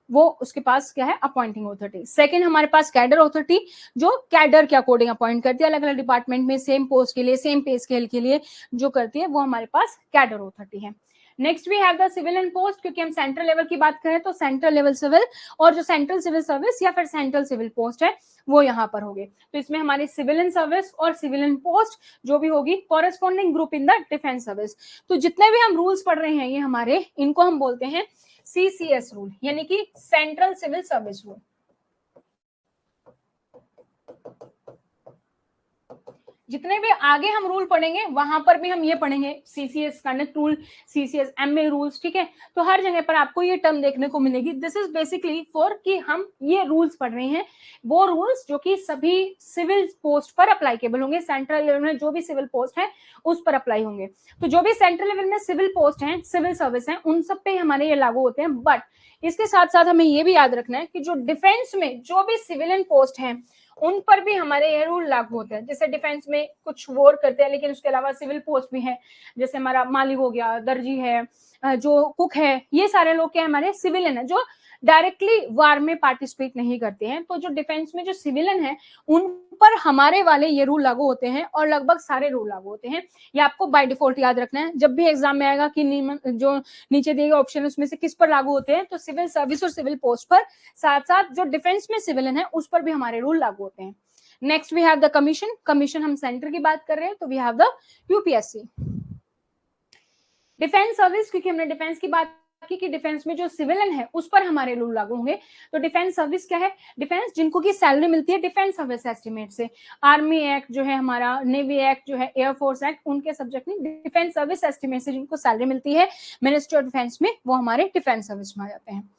वो उसके पास क्या है, अपॉइंटिंग अथॉरिटी। सेकंड हमारे पास कैडर अथॉरिटी, जो कैडर के अकॉर्डिंग अपॉइंट करती है, अलग अलग डिपार्टमेंट में सेम पोस्ट के लिए, सेम पे स्केल के लिए जो करती है, वो हमारे पास कैडर अथॉरिटी है। Next we have the civil and post, क्योंकि हम सेंट्रल लेवल की बात करें तो सेंट्रल लेवल सिविल और जो सेंट्रल सिविल सर्विस या फिर सेंट्रल सिविल पोस्ट है वो यहाँ पर होगी। तो इसमें हमारी सिविल एंड सर्विस और सिविल एंड पोस्ट जो भी होगी, corresponding group in the defence service. तो जितने भी हम रूल्स पढ़ रहे हैं ये हमारे, इनको हम बोलते हैं सीसीएस रूल, यानी कि सेंट्रल सिविल सर्विस रूल। जितने भी आगे हम रूल पढ़ेंगे वहां पर भी हम ये पढ़ेंगे, CCS conduct rule, CCS MA rules, ठीक है। तो हर जगह पर आपको ये टर्म देखने को मिलेगी। दिस इज बेसिकली फॉर कि हम ये रूल्स पढ़ रहे हैं, वो रूल्स जो कि सभी सिविल पोस्ट पर अप्लाईकेबल होंगे। सेंट्रल लेवल में जो भी सिविल पोस्ट है उस पर अप्लाई होंगे। तो जो भी सेंट्रल लेवल में सिविल पोस्ट है, सिविल सर्विस है, उन सब पे हमारे ये लागू होते हैं। बट इसके साथ साथ हमें ये भी याद रखना है कि जो डिफेंस में जो भी सिविलियन पोस्ट है उन पर भी हमारे ये रूल लागू होते हैं। जैसे डिफेंस में कुछ वॉर करते हैं, लेकिन उसके अलावा सिविल पोस्ट भी है, जैसे हमारा मालिक हो गया, दर्जी है, जो कुक है, ये सारे लोग क्या हमारे सिविलियन है, जो डायरेक्टली वार में पार्टिसिपेट नहीं करते हैं। तो जो डिफेंस में जो सिविलियन है उन पर हमारे वाले ये रूल लागू होते हैं और लगभग सारे रूल लागू होते हैं। ये आपको बाय डिफॉल्ट याद रखना है। जब भी एग्जाम में आएगा कि जो नीचे दिए गए ऑप्शन है उसमें से किस पर लागू होते हैं, तो सिविल सर्विस और सिविल पोस्ट पर, साथ साथ जो डिफेंस में सिविलियन है उस पर भी हमारे रूल लागू होते हैं। Next we have the commission. Commission हम सेंटर की बात कर रहे हैं तो we have the UPSC. Defence service, क्योंकि हमने डिफेंस की बात कि डिफेंस में जो सिविलियन है उस पर हमारे रूल लागू होंगे। तो डिफेंस सर्विस क्या है, डिफेंस जिनको की सैलरी मिलती है डिफेंस सर्विस एस्टिमेट से। आर्मी एक्ट जो है हमारा, नेवी एक्ट जो है, एयरफोर्स एक्ट, उनके सब्जेक्ट में डिफेंस सर्विस एस्टिमेट से जिनको सैलरी मिलती है मिनिस्ट्री ऑफ डिफेंस में, वो हमारे डिफेंस सर्विस में आ जाते हैं।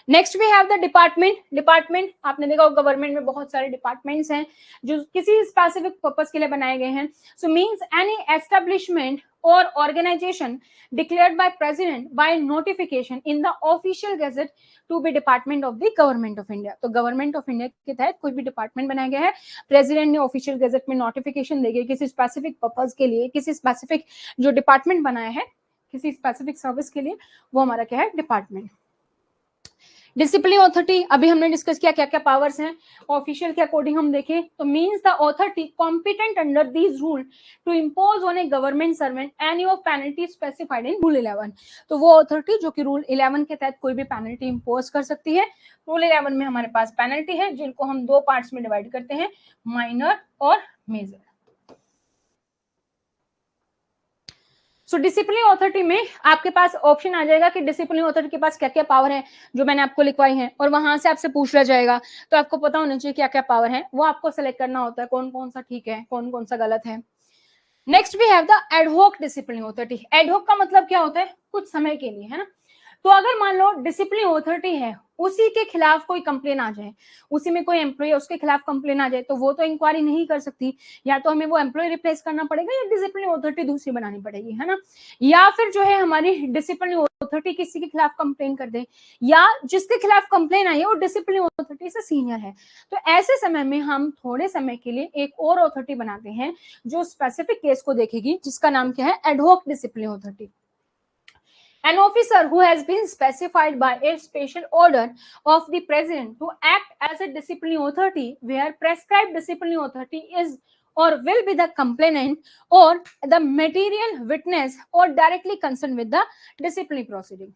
Next we have the department. Department आपने देखा गवर्नमेंट में बहुत सारे डिपार्टमेंट्स हैं जो किसी स्पेसिफिक पर्पस के लिए बनाए गए हैं। सो means any establishment or organization declared by president by notification in the official gazette to be department of the government of India। तो गवर्नमेंट ऑफ इंडिया के तहत कोई भी डिपार्टमेंट बनाया गया है, प्रेसिडेंट ने ऑफिशियल गazette में नोटिफिकेशन देके किसी स्पेसिफिक पर्पस के लिए, किसी स्पेसिफिक जो डिपार्टमेंट बनाया है किसी स्पेसिफिक सर्विस के लिए, वो हमारा क्या है, डिपार्टमेंट। डिसिप्लिन ऑथोरिटी अभी हमने डिस्कस किया क्या क्या पावर्स हैं। ऑफिशियल के अकॉर्डिंग हम देखें तो means the authority competent under these rule to impose on a government servant any of penalty specified in rule 11। तो वो ऑथोरिटी जो कि रूल 11 के तहत कोई भी पेनल्टी इम्पोज कर सकती है। रूल 11 में हमारे पास पेनल्टी है जिनको हम दो पार्ट्स में डिवाइड करते हैं, माइनर और मेजर। सो डिसिप्लिन ऑथोरिटी में आपके पास ऑप्शन आ जाएगा कि डिसिप्लिन ऑथोरिटी के पास क्या क्या पावर है, जो मैंने आपको लिखवाई है, और वहां से आपसे पूछ लिया जाएगा तो आपको पता होना चाहिए क्या क्या पावर है, वो आपको सेलेक्ट करना होता है कौन कौन सा ठीक है कौन कौन सा गलत है। Next we have the ad hoc discipline authority. Ad hoc का मतलब क्या होता है, कुछ समय के लिए, है ना। तो अगर मान लो डिसिप्लिन ऑथोरिटी है, उसी के खिलाफ कोई कंप्लेन आ जाए, उसी में कोई एम्प्लॉय उसके खिलाफ कंप्लेन आ जाए, तो वो तो इंक्वायरी नहीं कर सकती, या तो हमें वो एम्प्लॉय रिप्लेस करना पड़ेगा या डिसिप्लिन ऑथोरिटी दूसरी बनानी पड़ेगी, है ना। या फिर जो है हमारी डिसिप्लिन ऑथोरिटी किसी के खिलाफ कंप्लेन कर दे, या जिसके खिलाफ कंप्लेन आई है वो डिसिप्लिन ऑथोरिटी से सीनियर है, तो ऐसे समय में हम थोड़े समय के लिए एक और ऑथोरिटी बनाते हैं जो स्पेसिफिक केस को देखेगी, जिसका नाम क्या है, ad hoc discipline authority. An officer who has been specified by a special order of the president to act as a disciplinary authority where prescribed disciplinary authority is or will be the complainant or the material witness or directly concerned with the disciplinary proceeding.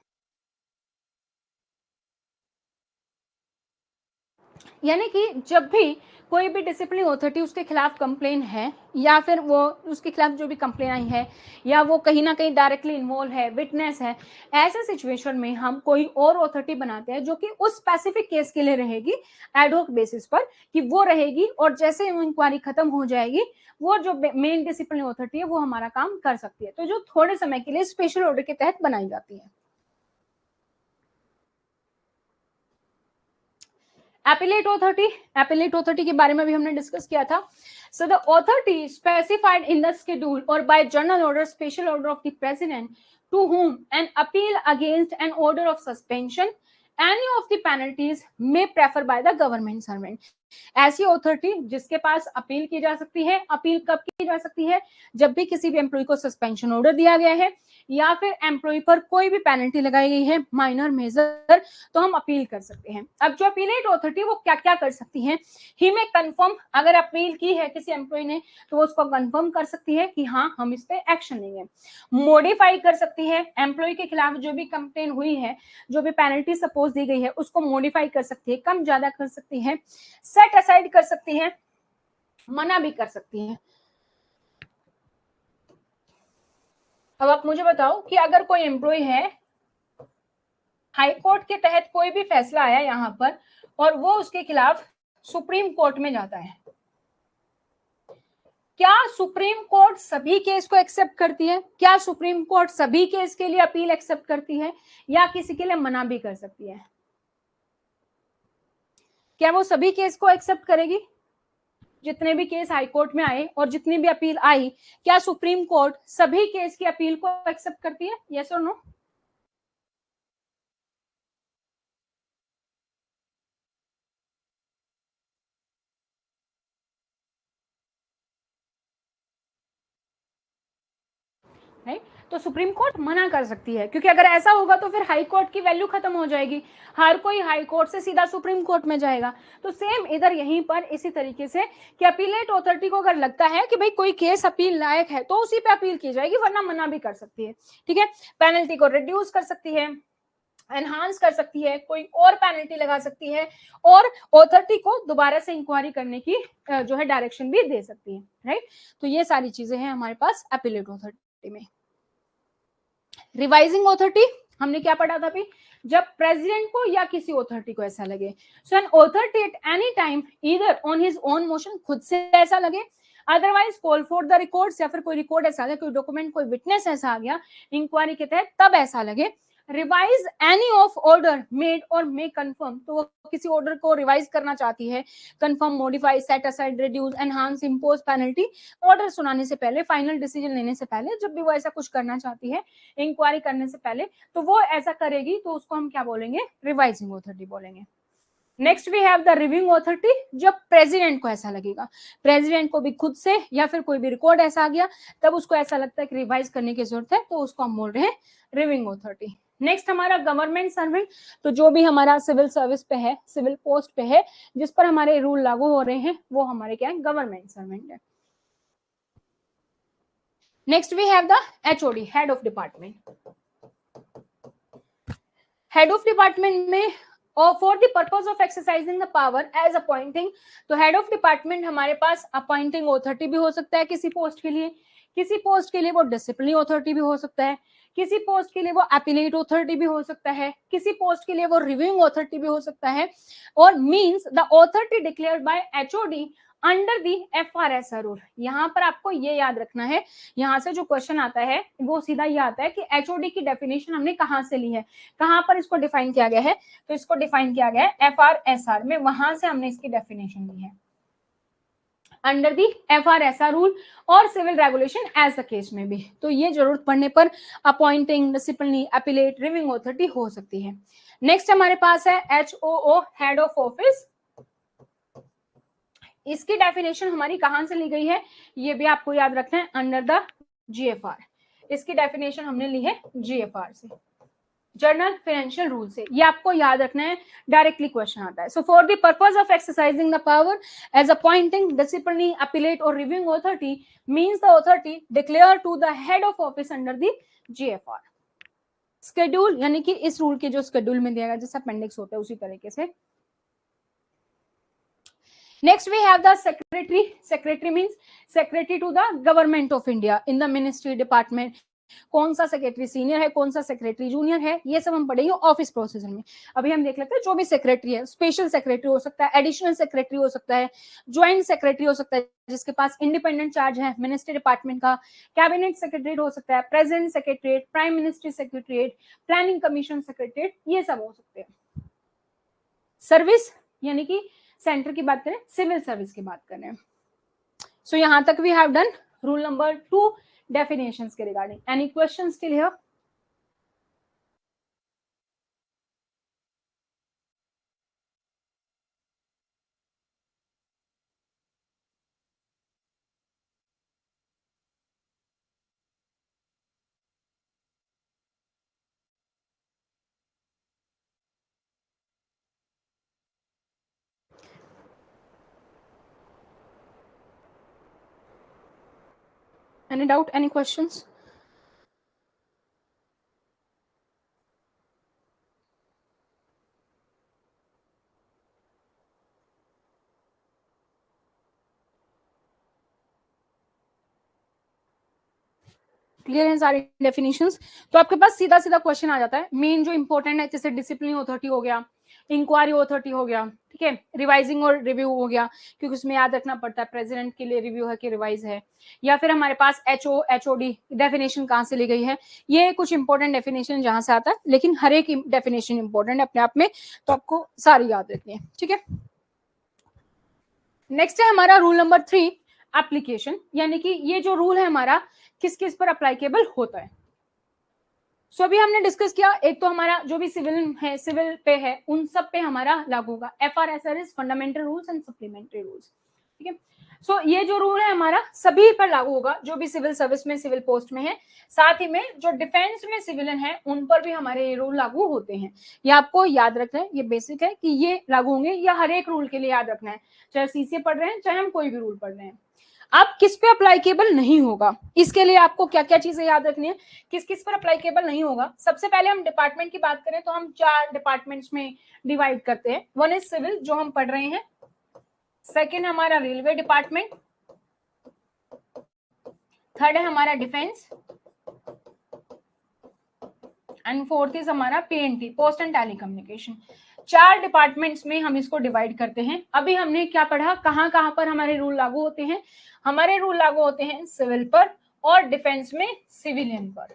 यानी कि जब भी कोई भी discipline authority उसके खिलाफ complain है, या फिर वो उसके खिलाफ जो भी कंप्लेन आई है, या वो कहीं ना कहीं डायरेक्टली इन्वॉल्व है, विटनेस है, ऐसे सिचुएशन में हम कोई और ऑथोरिटी बनाते हैं जो कि उस स्पेसिफिक केस के लिए रहेगी एडहॉक बेसिस पर, कि वो रहेगी और जैसे वो इंक्वायरी खत्म हो जाएगी वो जो मेन डिसिप्लिन ऑथोरिटी है वो हमारा काम कर सकती है, तो जो थोड़े समय के लिए स्पेशल ऑर्डर के तहत बनाई जाती है। एपिलेट ऑथोरिटी, एपिलेट ऑथोरिटी के बारे में भी हमने डिस्कस किया था। So the authority specified in the schedule और by general order special order of the president to whom an appeal against an order of suspension any of the penalties may prefer by the government servant। ऐसी authority जिसके पास appeal की जा सकती है। Appeal कब की जा सकती है, जब भी किसी भी एम्प्लॉय को सस्पेंशन ऑर्डर दिया गया है या फिर एम्प्लॉय पर कोई भी पेनल्टी लगाई गई है, माइनर मेजर, तो हम अपील कर सकते हैं। अब जो अपीलेट ऑथोरिटी वो क्या क्या कर सकती है, ही में कंफर्म, अगर अपील की है किसी एम्प्लॉय ने तो वो उसको कंफर्म कर सकती है कि हाँ हम इस पे एक्शन लेंगे। मॉडिफाई कर सकती है, एम्प्लॉय के खिलाफ जो भी कंप्लेन हुई है, जो भी पेनल्टी सपोज दी गई है उसको मॉडिफाई कर सकती है, कम ज्यादा कर सकती है, सेट असाइड कर सकती है, मना भी कर सकती है। अब आप मुझे बताओ कि अगर कोई एम्प्लॉय है, हाई कोर्ट के तहत कोई भी फैसला आया यहाँ पर और वो उसके खिलाफ सुप्रीम कोर्ट में जाता है, क्या सुप्रीम कोर्ट सभी केस को एक्सेप्ट करती है? क्या सुप्रीम कोर्ट सभी केस के लिए अपील एक्सेप्ट करती है या किसी के लिए मना भी कर सकती है? क्या वो सभी केस को एक्सेप्ट करेगी? जितने भी केस हाई कोर्ट में आए और जितनी भी अपील आई, क्या सुप्रीम कोर्ट सभी केस की अपील को एक्सेप्ट करती है? यस और नो? राइट, तो सुप्रीम कोर्ट मना कर सकती है, क्योंकि अगर ऐसा होगा तो फिर हाई कोर्ट की वैल्यू खत्म हो जाएगी, हर कोई हाई कोर्ट से सीधा सुप्रीम कोर्ट में जाएगा। तो सेम इधर यहीं पर इसी तरीके से कि अपीलेट ऑथोरिटी को अगर लगता है कि भाई कोई केस अपील लायक है तो उसी पे अपील की जाएगी, वरना मना भी कर सकती है। ठीक है, पेनल्टी को रिड्यूस कर सकती है, एनहांस कर सकती है, कोई और पेनल्टी लगा सकती है, और ऑथोरिटी को दोबारा से इंक्वायरी करने की जो है डायरेक्शन भी दे सकती है। राइट, तो ये सारी चीजें हैं हमारे पास अपीलेट ऑथोरिटी में। रिवाइजिंग ऑथोरिटी हमने क्या पढ़ा था अभी, जब प्रेसिडेंट को या किसी ऑथोरिटी को ऐसा लगे, so an authority at any time either on his own motion, खुद से ऐसा लगे, otherwise call for the records, या फिर कोई रिकॉर्ड ऐसा लगे, कोई डॉक्यूमेंट, कोई विटनेस ऐसा आ गया इंक्वायरी के तहत, तब ऐसा लगे। Revise any of order made और मे कंफर्म, तो वो किसी ऑर्डर को रिवाइज करना चाहती है, confirm, modify, set aside, reduce, enhance, impose penalty, order सुनाने से पहले, फाइनल डिसीजन लेने से पहले, जब भी वो ऐसा कुछ करना चाहती है इंक्वायरी करने से पहले, तो वो ऐसा करेगी, तो उसको हम क्या बोलेंगे, रिवाइजिंग ऑथोरिटी बोलेंगे। Next we have the reviewing authority, जब प्रेसिडेंट को ऐसा लगेगा, प्रेसिडेंट को भी खुद से या फिर कोई भी रिकॉर्ड ऐसा आ गया, तब उसको ऐसा लगता है कि रिवाइज करने की जरूरत है, तो उसको हम बोल रहे हैं रिव्यूइंग ऑथोरिटी। नेक्स्ट हमारा गवर्नमेंट सर्वेंट, तो जो भी हमारा सिविल सर्विस पे है, सिविल पोस्ट पे है, जिस पर हमारे रूल लागू हो रहे हैं, वो हमारे क्या है, गवर्नमेंट सर्वेंट है। Next we have the HOD, head of department. Head of department में और for the purpose of exercising the power as appointing, तो हेड ऑफ डिपार्टमेंट हमारे पास अपॉइंटिंग ऑथोरिटी भी हो सकता है किसी पोस्ट के लिए, किसी पोस्ट के लिए वो डिसिप्लिनरी ऑथोरिटी भी हो सकता है, किसी पोस्ट के लिए वो अपीलेट ऑथोरिटी भी हो सकता है, किसी पोस्ट के लिए वो रिव्यूइंग ऑथोरिटी भी हो सकता है, और means the authority declared by HOD under the FRSR rule. यहाँ पर आपको ये याद रखना है, यहाँ से जो क्वेश्चन आता है वो सीधा ये आता है कि एचओडी की डेफिनेशन हमने कहाँ से ली है, कहाँ पर इसको डिफाइन किया गया है, तो इसको डिफाइन किया गया है FRSR में, वहां से हमने इसकी डेफिनेशन ली है अंडर दी FRSR रूल और civil regulation as the case में भी। तो ये जरूरत पड़ने पर appointing, disciplinary, appellate, reviewing authority हो सकती है। नेक्स्ट हमारे पास है HOO, हेड ऑफ ऑफिस। इसकी डेफिनेशन हमारी कहां से ली गई है, ये भी आपको याद रखना है, अंडर द GFR। इसकी डेफिनेशन हमने ली है GFR से, जर्नल फाइनेंशियल रूल से, ये आपको याद रखना है, डायरेक्टली क्वेश्चन आता है। So for the purpose of exercising the power as appointing, disciplinary, appellate और reviewing authority means the authority declare to the head of office under the GFR। Schedule यानी कि इस रूल के जो शेड्यूल में दिया गया, जैसे अपेंडिक्स होता है उसी तरीके से। Next we have the secretary. Secretary means secretary to the government of India in the ministry department. कौन सा सेक्रेटरी सीनियर है, कौन सा सेक्रेटरी जूनियर है, ये सब हम पढ़ेंगे ऑफिस प्रोसीजर में। अभी हम देख लेते हैं जो भी सेक्रेटरी है, स्पेशल सेक्रेटरी हो सकता है, एडिशनल सेक्रेटरी हो सकता है, ज्वाइंट सेक्रेटरी हो सकता है जिसके पास इंडिपेंडेंट चार्ज है मिनिस्ट्री डिपार्टमेंट का, कैबिनेट सेक्रेटरी हो सकता है, president secretariat, prime ministry secretariat, planning commission secretariat, ये सब हो सकते हैं। सर्विस यानी कि सेंटर की बात करें, सिविल सर्विस की बात करें। सो यहां तक we have done rule number 2 definitions के regarding. Any questions still here? Any doubt? Any questions? Clear है सारी डेफिनेशंस? तो आपके पास सीधा सीधा क्वेश्चन आ जाता है। मेन जो इंपॉर्टेंट है जैसे डिसिप्लिन ऑथोरिटी हो गया, इंक्वायरी ऑथोरिटी हो गया, ठीक है, रिवाइजिंग और रिव्यू हो गया, क्योंकि उसमें याद रखना पड़ता है प्रेसिडेंट के लिए रिव्यू है कि रिवाइज है, या फिर हमारे पास HOD डेफिनेशन कहाँ से ली गई है, ये कुछ इंपॉर्टेंट डेफिनेशन जहां से आता है, लेकिन हर एक डेफिनेशन इंपॉर्टेंट है अपने आप में, तो आपको सारी याद रखनी है, ठीक है। नेक्स्ट है हमारा रूल नंबर 3, एप्लीकेशन, यानी कि ये जो रूल है हमारा किस किस पर अप्लाइकेबल होता है। सो अभी हमने डिस्कस किया, एक तो हमारा जो भी सिविल है, सिविल पे है, उन सब पे हमारा लागू होगा FRSR is fundamental rules and supplementary rules, ठीक है। सो ये जो रूल है हमारा सभी पर लागू होगा जो भी सिविल सर्विस में, सिविल पोस्ट में है, साथ ही में जो डिफेंस में सिविलियन है उन पर भी हमारे ये रूल लागू होते हैं। ये आपको याद रखना है, ये बेसिक है कि ये लागू होंगे, या हर एक रूल के लिए याद रखना है, चाहे CCA पढ़ रहे हैं चाहे हम कोई भी रूल पढ़ रहे हैं। अब किस पे अप्लाइकेबल नहीं होगा, इसके लिए आपको क्या क्या चीजें याद रखनी है, किस किस पर अप्लाइकेबल नहीं होगा। सबसे पहले हम डिपार्टमेंट की बात करें तो हम 4 डिपार्टमेंट्स में डिवाइड करते हैं। वन इज सिविल जो हम पढ़ रहे हैं, सेकेंड हमारा रेलवे डिपार्टमेंट, थर्ड है हमारा डिफेंस, एंड फोर्थ इज हमारा PNT, post and telecommunication. 4 departments में हम इसको डिवाइड करते हैं। अभी हमने क्या पढ़ा, कहां कहां पर हमारे रूल लागू होते हैं, हमारे रूल लागू होते हैं सिविल पर और डिफेंस में सिविलियन पर,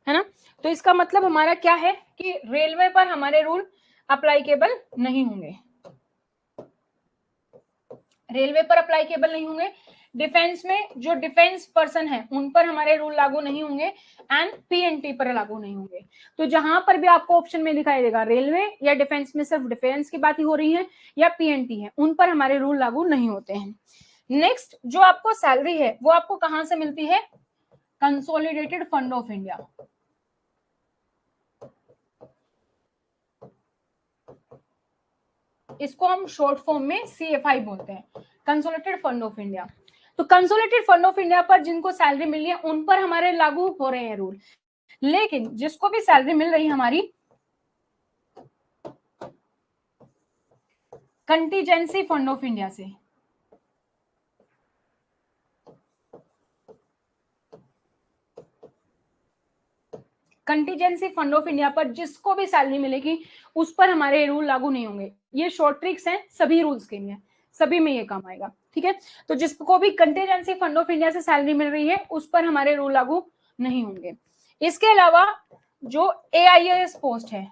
है ना। तो इसका मतलब हमारा क्या है कि रेलवे पर हमारे रूल अप्लाइकेबल नहीं होंगे, रेलवे पर अप्लाइकेबल नहीं होंगे, डिफेंस में जो डिफेंस पर्सन है उन पर हमारे रूल लागू नहीं होंगे, एंड PNT पर लागू नहीं होंगे। तो जहां पर भी आपको ऑप्शन में दिखाई देगा रेलवे या डिफेंस में सिर्फ डिफेंस की बात ही हो रही है या PNT है, उन पर हमारे रूल लागू नहीं होते हैं। नेक्स्ट, जो आपको सैलरी है वो आपको कहां से मिलती है, कंसोलिडेटेड फंड ऑफ इंडिया, इसको हम शॉर्ट फॉर्म में CFI बोलते हैं, कंसोलिडेटेड फंड ऑफ इंडिया। तो कंसोलिडेटेड फंड ऑफ इंडिया पर जिनको सैलरी मिली है उन पर हमारे लागू हो रहे हैं रूल, लेकिन जिसको भी सैलरी मिल रही है हमारी कंटीजेंसी फंड ऑफ इंडिया से, कंटीजेंसी फंड ऑफ इंडिया पर जिसको भी सैलरी मिलेगी उस पर हमारे रूल लागू नहीं होंगे। ये शॉर्ट ट्रिक्स हैं सभी रूल्स के लिए, सभी में ये काम आएगा, ठीक है। तो जिसको भी कंटीजेंसी फंड ऑफ इंडिया से सैलरी मिल रही है उस पर हमारे रूल लागू नहीं होंगे। इसके अलावा जो AIS पोस्ट है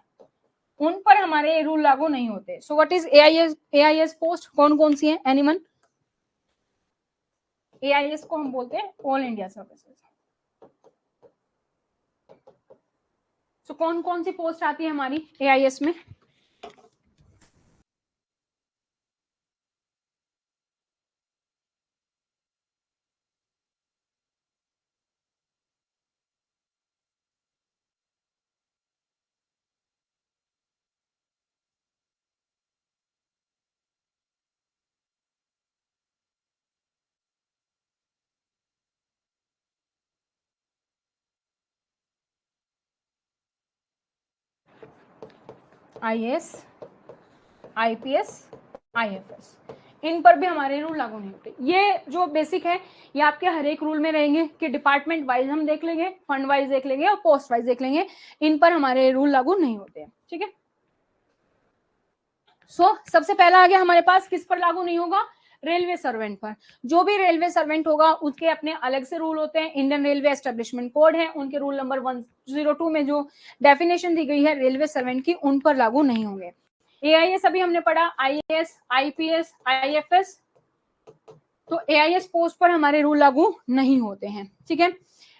उन पर हमारे रूल लागू नहीं होते। So what is AIS post, कौन कौन सी है? एनीवन? AIS को हम बोलते हैं ऑल इंडिया सर्विसेज। सो कौन कौन सी पोस्ट आती है हमारी AIS में? IAS, IPS, IFS, इन पर भी हमारे रूल लागू नहीं होते। ये जो बेसिक है ये आपके हर एक रूल में रहेंगे कि डिपार्टमेंट वाइज हम देख लेंगे, फंड वाइज देख लेंगे और पोस्ट वाइज देख लेंगे, इन पर हमारे रूल लागू नहीं होते हैं, ठीक है। सो सबसे पहला आ गया हमारे पास, किस पर लागू नहीं होगा? रेलवे सर्वेंट पर। जो भी रेलवे सर्वेंट होगा उसके अपने अलग से रूल होते हैं, इंडियन रेलवे एस्टेब्लिशमेंट कोड है, उनके रूल नंबर 102 में जो डेफिनेशन दी गई है रेलवे सर्वेंट की, उन पर लागू नहीं होंगे। AIS अभी हमने पढ़ा, IAS, IPS, IFS, तो AIS पोस्ट पर हमारे रूल लागू नहीं होते हैं, ठीक है।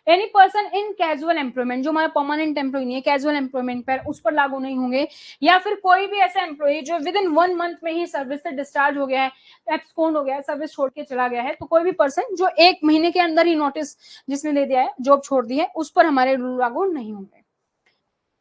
Any person in casual employment, जो हमारा परमानेंट एम्प्लॉय नहीं है, कैजुअल एम्प्लॉयमेंट पर, उस पर लागू नहीं होंगे। या फिर कोई भी ऐसा एम्प्लॉय जो विद इन 1 मंथ में ही सर्विस से डिस्चार्ज हो गया है, एब्सकॉन्ड हो गया है, सर्विस छोड़ के चला गया है, तो कोई भी पर्सन जो 1 महीने के अंदर ही नोटिस जिसने दे दिया है, जॉब छोड़ दी है, उस पर हमारे रूल लागू नहीं होंगे।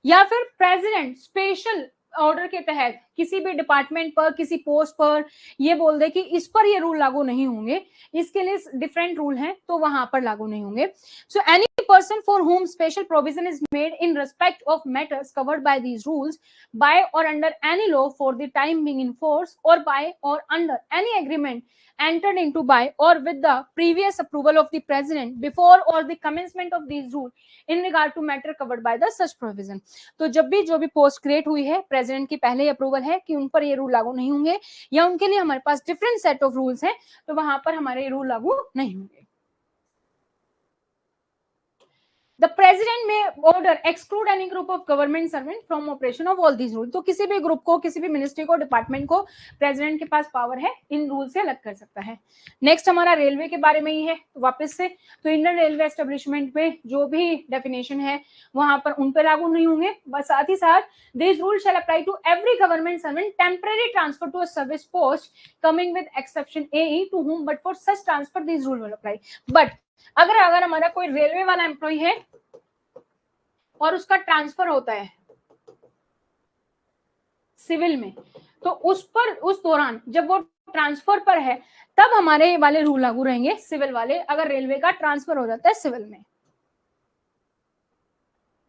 या फिर प्रेसिडेंट स्पेशल ऑर्डर के तहत किसी भी डिपार्टमेंट पर, किसी पोस्ट पर ये बोल दे कि इस पर ये रूल लागू नहीं होंगे, इसके लिए डिफरेंट रूल हैं, तो वहां पर लागू नहीं होंगे। So any person for whom special provision is made in respect of matters covered by these rules by or under any law for the time being in force or by or under any agreement entered into by or with the previous approval of the president before or the commencement of these rules in regard to matter covered by the such provision। तो जब भी जो भी post create हुई है, president की पहले ही approval है कि उन पर ये रूल लागू नहीं होंगे, या उनके लिए हमारे पास डिफरेंट सेट ऑफ रूल्स हैं, तो वहां पर हमारे रूल लागू नहीं होंगे। The president may order exclude any group of government servant from operation of all these rules। तो किसी भी ग्रुप को, किसी भी मिनिस्ट्री को, डिपार्टमेंट को प्रेसिडेंट के पास पावर है इन रूल से अलग कर सकता है। नेक्स्ट हमारा रेलवे के बारे में ही है वापस से। तो इंडियन रेलवे एस्टेब्लिशमेंट में जो भी डेफिनेशन है वहां पर उन पर लागू नहीं होंगे। बस साथ ही साथ this rule shall apply to every government servant temporary transfer to a service post coming with exception AE to whom but for such transfer these rule will apply। But अगर हमारा कोई रेलवे वाला एम्प्लॉय है और उसका transfer होता है civil में, तो उस पर, उस दौरान जब वो ट्रांसफर पर है, तब हमारे वाले रूल लागू रहेंगे सिविल वाले, अगर रेलवे का ट्रांसफर हो जाता है सिविल में।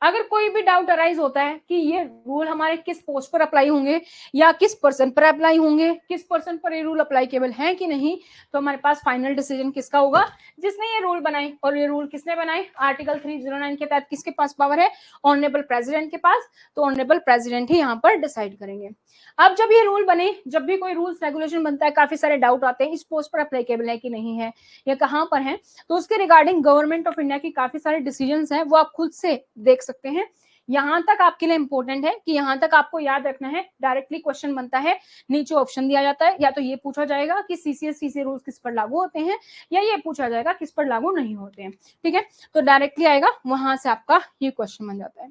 अगर कोई भी डाउट अराइज होता है कि ये रूल हमारे किस पोस्ट पर अप्लाई होंगे या किस पर्सन पर अप्लाई होंगे, किस पर्सन पर ये रूल अप्लाईकेबल है कि नहीं, तो हमारे पास फाइनल डिसीजन किसका होगा? जिसने ये रूल बनाए। और ये रूल किसने बनाए? आर्टिकल 309 के तहत किसके पास पावर है? ऑनरेबल प्रेसिडेंट के पास। तो ऑनरेबल प्रेसिडेंट ही यहाँ पर डिसाइड करेंगे। अब जब ये रूल बने, जब भी कोई रूल्स रेगुलेशन बनता है, काफी सारे डाउट आते हैं इस पोस्ट पर अप्लाईकेबल है कि नहीं है या कहाँ पर है, तो उसके रिगार्डिंग गवर्नमेंट ऑफ इंडिया की काफी सारे डिसीजंस हैं, वो आप खुद से देख सकते हैं। यहां तक आपके लिए इंपॉर्टेंट है कि यहां तक आपको याद रखना है, डायरेक्टली क्वेश्चन बनता है, नीचे ऑप्शन दिया जाता है, या तो ये पूछा जाएगा कि CCS रूल्स किस पर लागू होते हैं, या ये पूछा जाएगा किस पर लागू नहीं होते हैं, ठीक है। तो डायरेक्टली आएगा, वहां से आपका ये क्वेश्चन बन जाता है।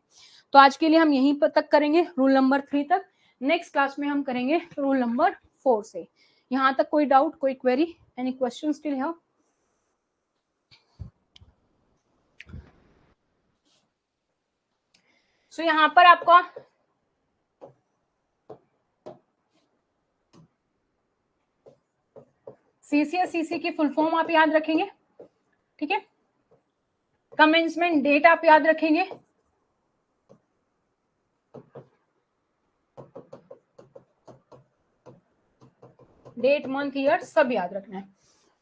तो आज के लिए हम यहीं पर तक करेंगे, रूल नंबर 3 तक। नेक्स्ट क्लास में हम करेंगे रूल नंबर 4 से। यहां तक कोई डाउट, कोई क्वेरी, एनी क्वेश्चन स्टिल है? सो यहाँ पर आपका CCSCC की फुल फॉर्म आप याद रखेंगे, ठीक है। कमेंसमेंट डेट आप याद रखेंगे, डेट मंथ ईयर सब याद रखना है,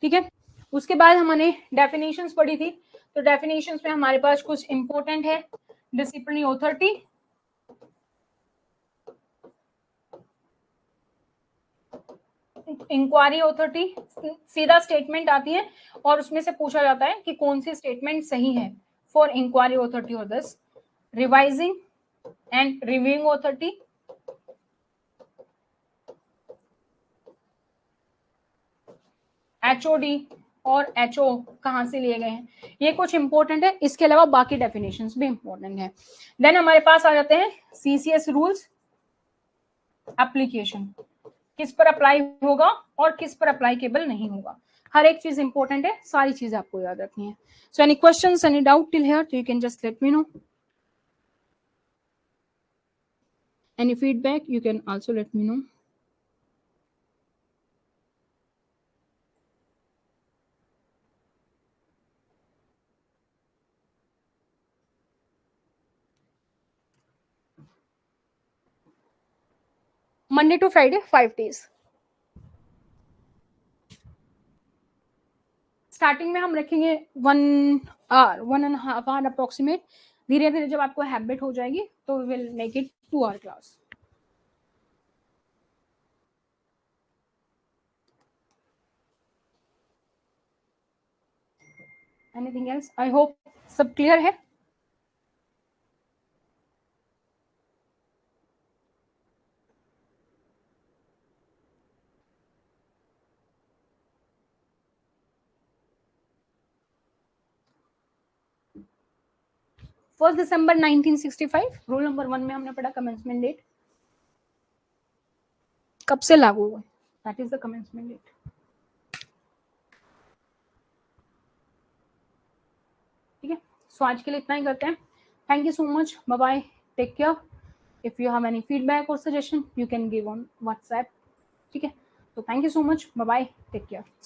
ठीक है। उसके बाद हमने डेफिनेशंस पढ़ी थी, तो डेफिनेशंस में हमारे पास कुछ इंपॉर्टेंट है। डिसिप्लिनरी अथॉरिटी, इंक्वायरी अथॉरिटी, सीधा स्टेटमेंट आती है और उसमें से पूछा जाता है कि कौन सी स्टेटमेंट सही है फॉर इंक्वायरी अथॉरिटी और this. Revising and reviewing authority, HOD और HO कहां से लिए गए हैं, ये कुछ इंपॉर्टेंट है। इसके अलावा बाकी डेफिनेशंस भी इंपॉर्टेंट है। देन हमारे पास आ जाते हैं CCS रूल्स एप्लीकेशन, किस पर अप्लाई होगा और किस पर अप्लाईकेबल नहीं होगा, हर एक चीज इंपॉर्टेंट है, सारी चीजें आपको याद रखनी है। So any questions, any doubt till here, you can just let me no. Any feedback, you can also let me know. Monday to Friday, 5 days. Starting में हम रखेंगे 1.5 hour अप्रोक्सीमेट। धीरे धीरे जब आपको हैबिट हो जाएगी तो we will make it 2 hour class. Anything else? I hope सब क्लियर है। फर्स्ट दिसंबर 1965 रूल नंबर 1 में हमने पढ़ा कमेंसमेंट डेट कब से लागू हुआ, that is the commencement date. ठीक है, सो आज के लिए इतना ही करते हैं। Thank you so much, bye bye, take care. If you have any feedback और suggestion you can give on WhatsApp, ठीक है। तो thank you so much, bye bye, take care.